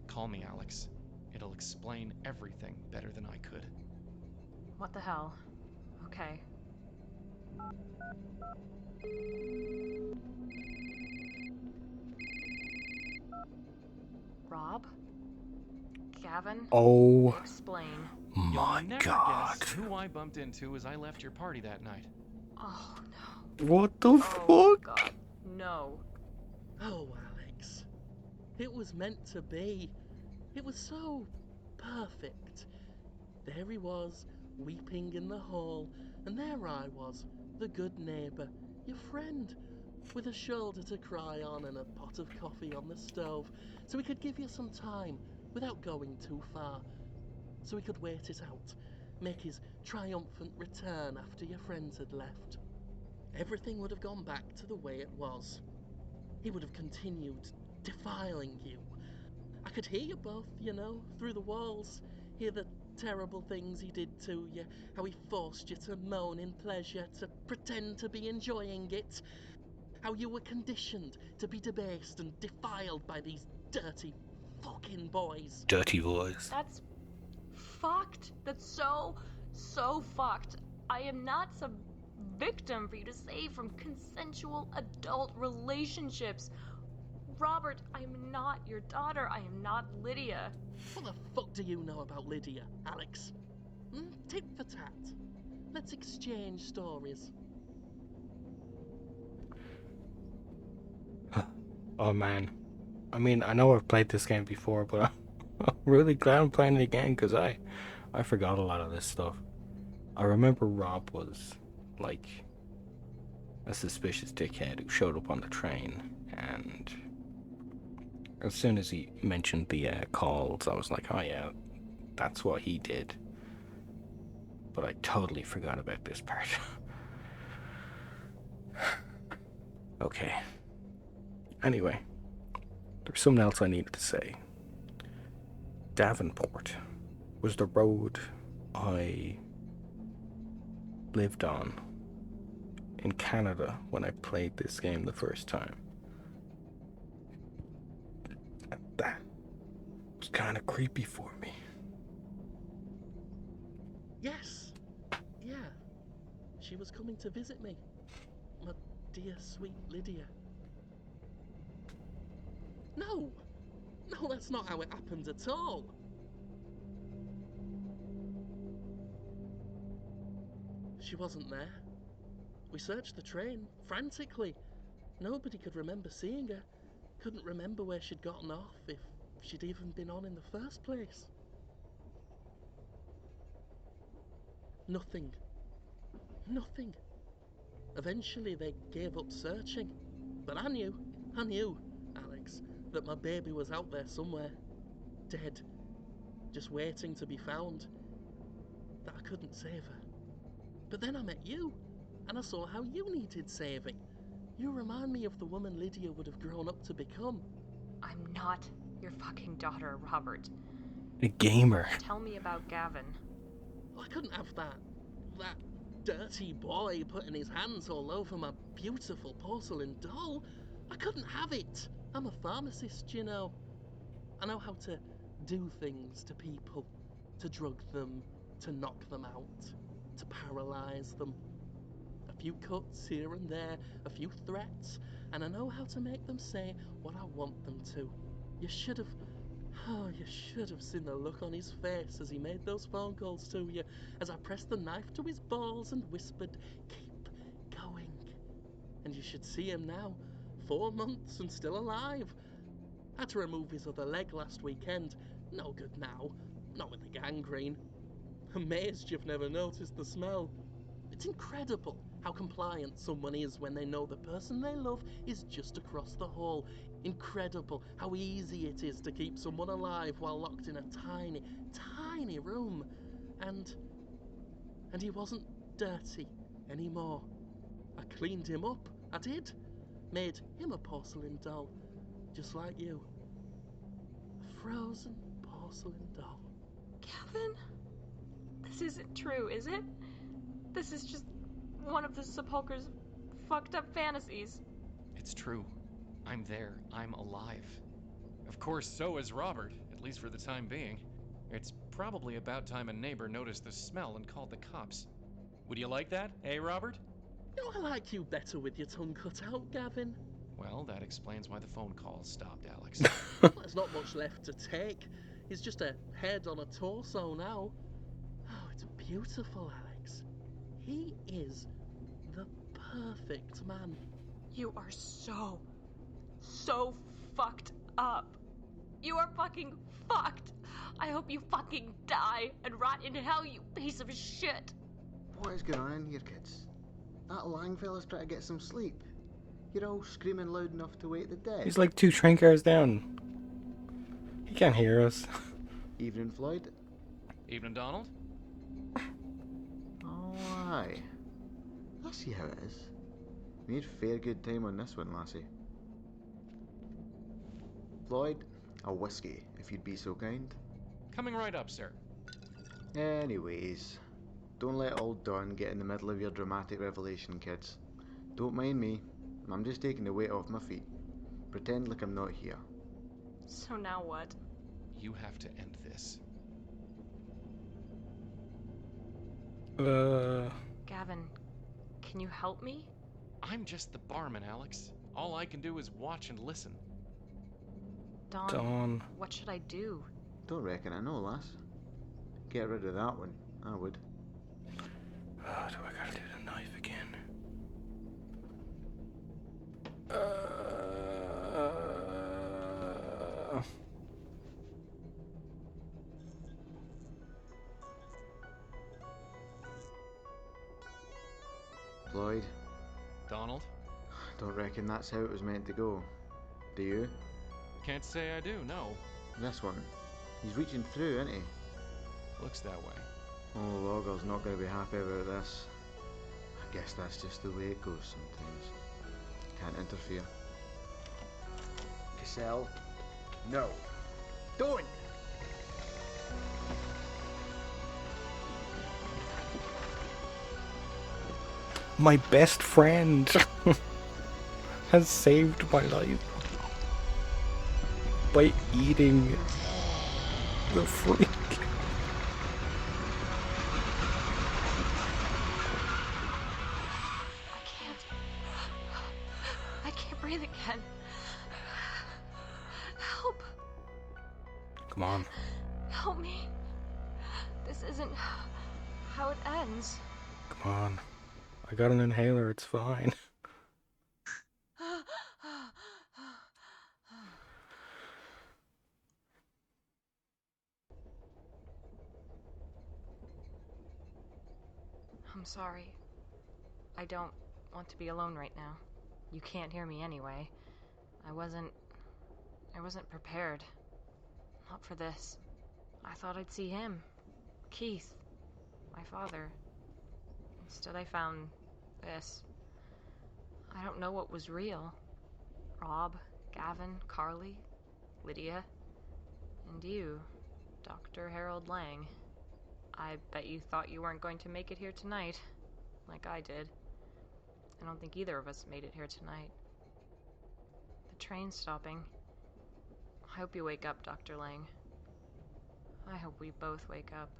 Call me, Alex. It'll explain everything better than I could. What the hell? Okay. Rob? Gavin? Oh. Explain. My You'll never God. guess who I bumped into as I left your party that night. Oh, no. What the Oh, fuck? God. No. Oh, Alex. It was meant to be. It was so perfect. There he was, weeping in the hall, and there I was, the good neighbour, your friend, with a shoulder to cry on and a pot of coffee on the stove, so we could give you some time without going too far, so we could wait it out, make his triumphant return after your friends had left. Everything would have gone back to the way it was. He would have continued defiling you. I could hear you both, through the walls. Hear the terrible things he did to you, how he forced you to moan in pleasure, to pretend to be enjoying it, how you were conditioned to be debased and defiled by these dirty fucking boys. Dirty boys. That's fucked. That's so fucked. I am not some victim for you to save from consensual adult relationships. Robert, I am not your daughter. I am not Lydia. What the fuck do you know about Lydia, Alex? Tit for tat. Let's exchange stories. Oh man. I mean, I know I've played this game before, but I'm really glad I'm playing it again because I forgot a lot of this stuff. I remember Rob was like a suspicious dickhead who showed up on the train, and as soon as he mentioned the calls, I was like, oh yeah, that's what he did. But I totally forgot about this part. Okay. Anyway, there's something else I needed to say. Davenport was the road I lived on in Canada when I played this game the first time. And that was kind of creepy for me. Yes. Yeah. She was coming to visit me. My dear, sweet Lydia. No! No, that's not how it happened at all. She wasn't there. We searched the train, frantically. Nobody could remember seeing her. Couldn't remember where she'd gotten off, if she'd even been on in the first place. Nothing. Nothing. Eventually they gave up searching. But I knew, Alex, that my baby was out there somewhere. Dead. Just waiting to be found. That I couldn't save her. But then I met you, and I saw how you needed saving. You remind me of the woman Lydia would have grown up to become. I'm not your fucking daughter, Robert. A gamer. Tell me about Gavin. Well, I couldn't have that dirty boy putting his hands all over my beautiful porcelain doll. I couldn't have it. I'm a pharmacist, you know. I know how to do things to people, to drug them, to knock them out, to paralyze them. A few cuts here and there, a few threats, and I know how to make them say what I want them to. You should have seen the look on his face as he made those phone calls to you, as I pressed the knife to his balls and whispered, "Keep going." And you should see him now, 4 months and still alive. Had to remove his other leg last weekend. No good now, not with the gangrene. Amazed you've never noticed the smell. It's incredible how compliant someone is when they know the person they love is just across the hall. Incredible how easy it is to keep someone alive while locked in a tiny, tiny room. And he wasn't dirty anymore. I cleaned him up, I did. Made him a porcelain doll, just like you. A frozen porcelain doll. Gavin? This isn't true, is it? This is just one of the sepulchre's fucked up fantasies. It's true. I'm there. I'm alive. Of course, so is Robert, at least for the time being. It's probably about time a neighbor noticed the smell and called the cops. Would you like that, eh, Robert? You know, I like you better with your tongue cut out, Gavin. Well, that explains why the phone calls stopped, Alex. There's not much left to take. He's just a head on a torso now. Oh, it's beautiful, Alex. He is the perfect man. You are so fucked up. You are fucking fucked. I hope you fucking die and rot in hell, you piece of shit. What is going on here, kids? That Lang fella's trying to get some sleep. You're all screaming loud enough to wake the dead. He's like 2 train cars down. He can't hear us. Evening, Floyd. Evening, Donald. Oh, aye. I see how it is. We need fair good time on this one, lassie. Floyd, a whiskey, if you'd be so kind. Coming right up, sir. Anyways, don't let old Dawn get in the middle of your dramatic revelation, kids. Don't mind me. I'm just taking the weight off my feet. Pretend like I'm not here. So now what? You have to end this. Gavin, can you help me? I'm just the barman, Alex. All I can do is watch and listen. Dawn, what should I do? Don't reckon I know, lass. Get rid of that one, I would. Oh, do I gotta do the knife again? Floyd? Donald? Don't reckon that's how it was meant to go. Do you? Can't say I do, no. This one. He's reaching through, isn't he? Looks that way. Oh, Logger's not going to be happy about this. I guess that's just the way it goes sometimes. Can't interfere. Cassell? No. Don't! My best friend has saved my life by eating the freak. I can't breathe again. Help! Come on. Help me. This isn't how it ends. Come on. I got an inhaler, it's fine. I'm sorry. I don't want to be alone right now. You can't hear me anyway. I wasn't prepared. Not for this. I thought I'd see him. Keith. My father. Instead I found this. I don't know what was real. Rob, Gavin, Carly, Lydia, and you, Dr. Harold Lang. I bet you thought you weren't going to make it here tonight, like I did. I don't think either of us made it here tonight. The train's stopping. I hope you wake up, Dr. Lang. I hope we both wake up.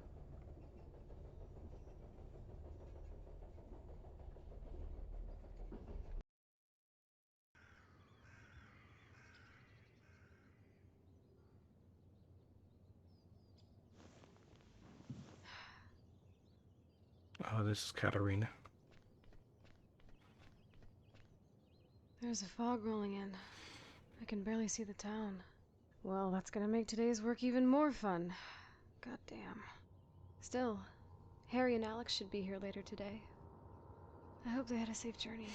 Oh, this is Katarina. There's a fog rolling in. I can barely see the town. Well, that's gonna make today's work even more fun. Goddamn. Still, Harry and Alex should be here later today. I hope they had a safe journey.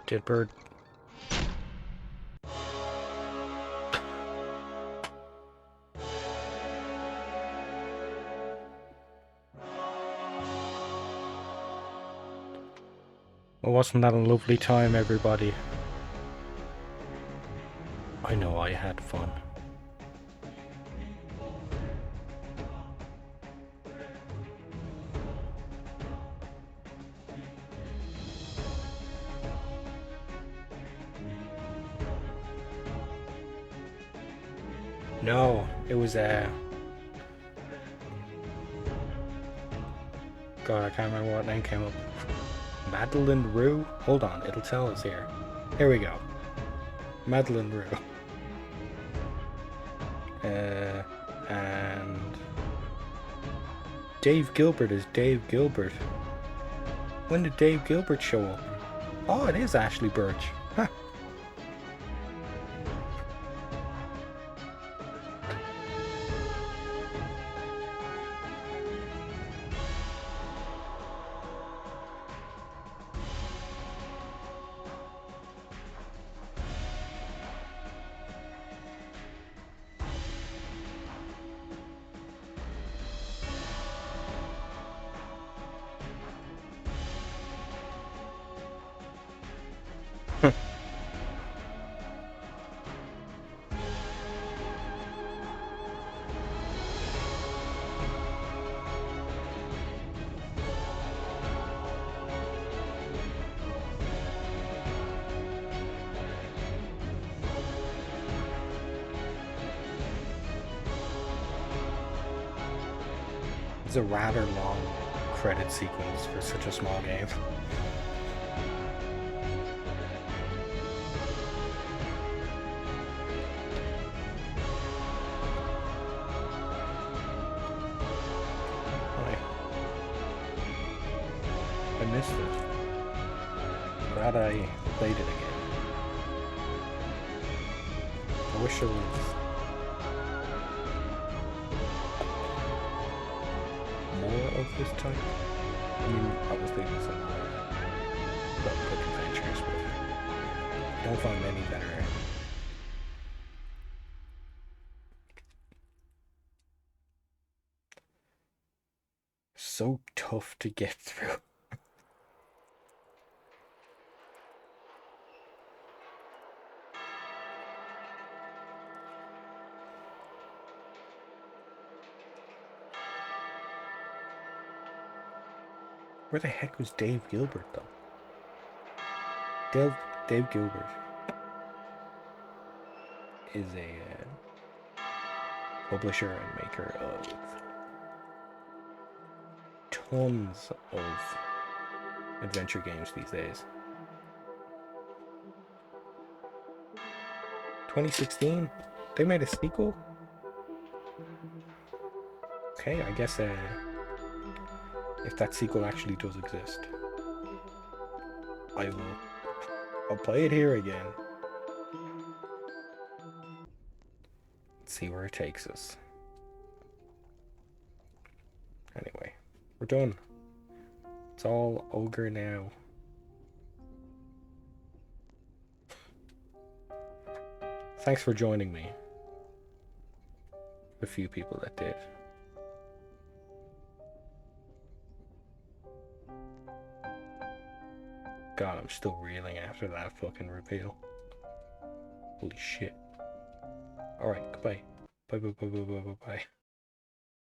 Dead bird. Well, wasn't that a lovely time, everybody? I know I had fun. No, it was God, I can't remember what name came up. Madeline Rue? Hold on, it'll tell us here. Here we go. Madeline Rue. And Dave Gilbert is Dave Gilbert. When did Dave Gilbert show up? Oh, it is Ashley Birch. Huh. It's a rather long credit sequence for such a small game. I missed it. Glad I played it again. I wish there was more of this type. I mean, obviously there's a lot of quick adventures, but I don't find any that are so tough to get through. Where the heck was Dave Gilbert, though? Dave Gilbert is a publisher and maker of tons of adventure games these days. 2016, they made a sequel? Okay, I guess if that sequel actually does exist, I'll play it here again. Let's see where it takes us. Anyway, we're done. It's all ogre now. Thanks for joining me. The few people that did. God, I'm still reeling after that fucking reveal. Holy shit. Alright, goodbye. Bye bye bye bye bye bye bye.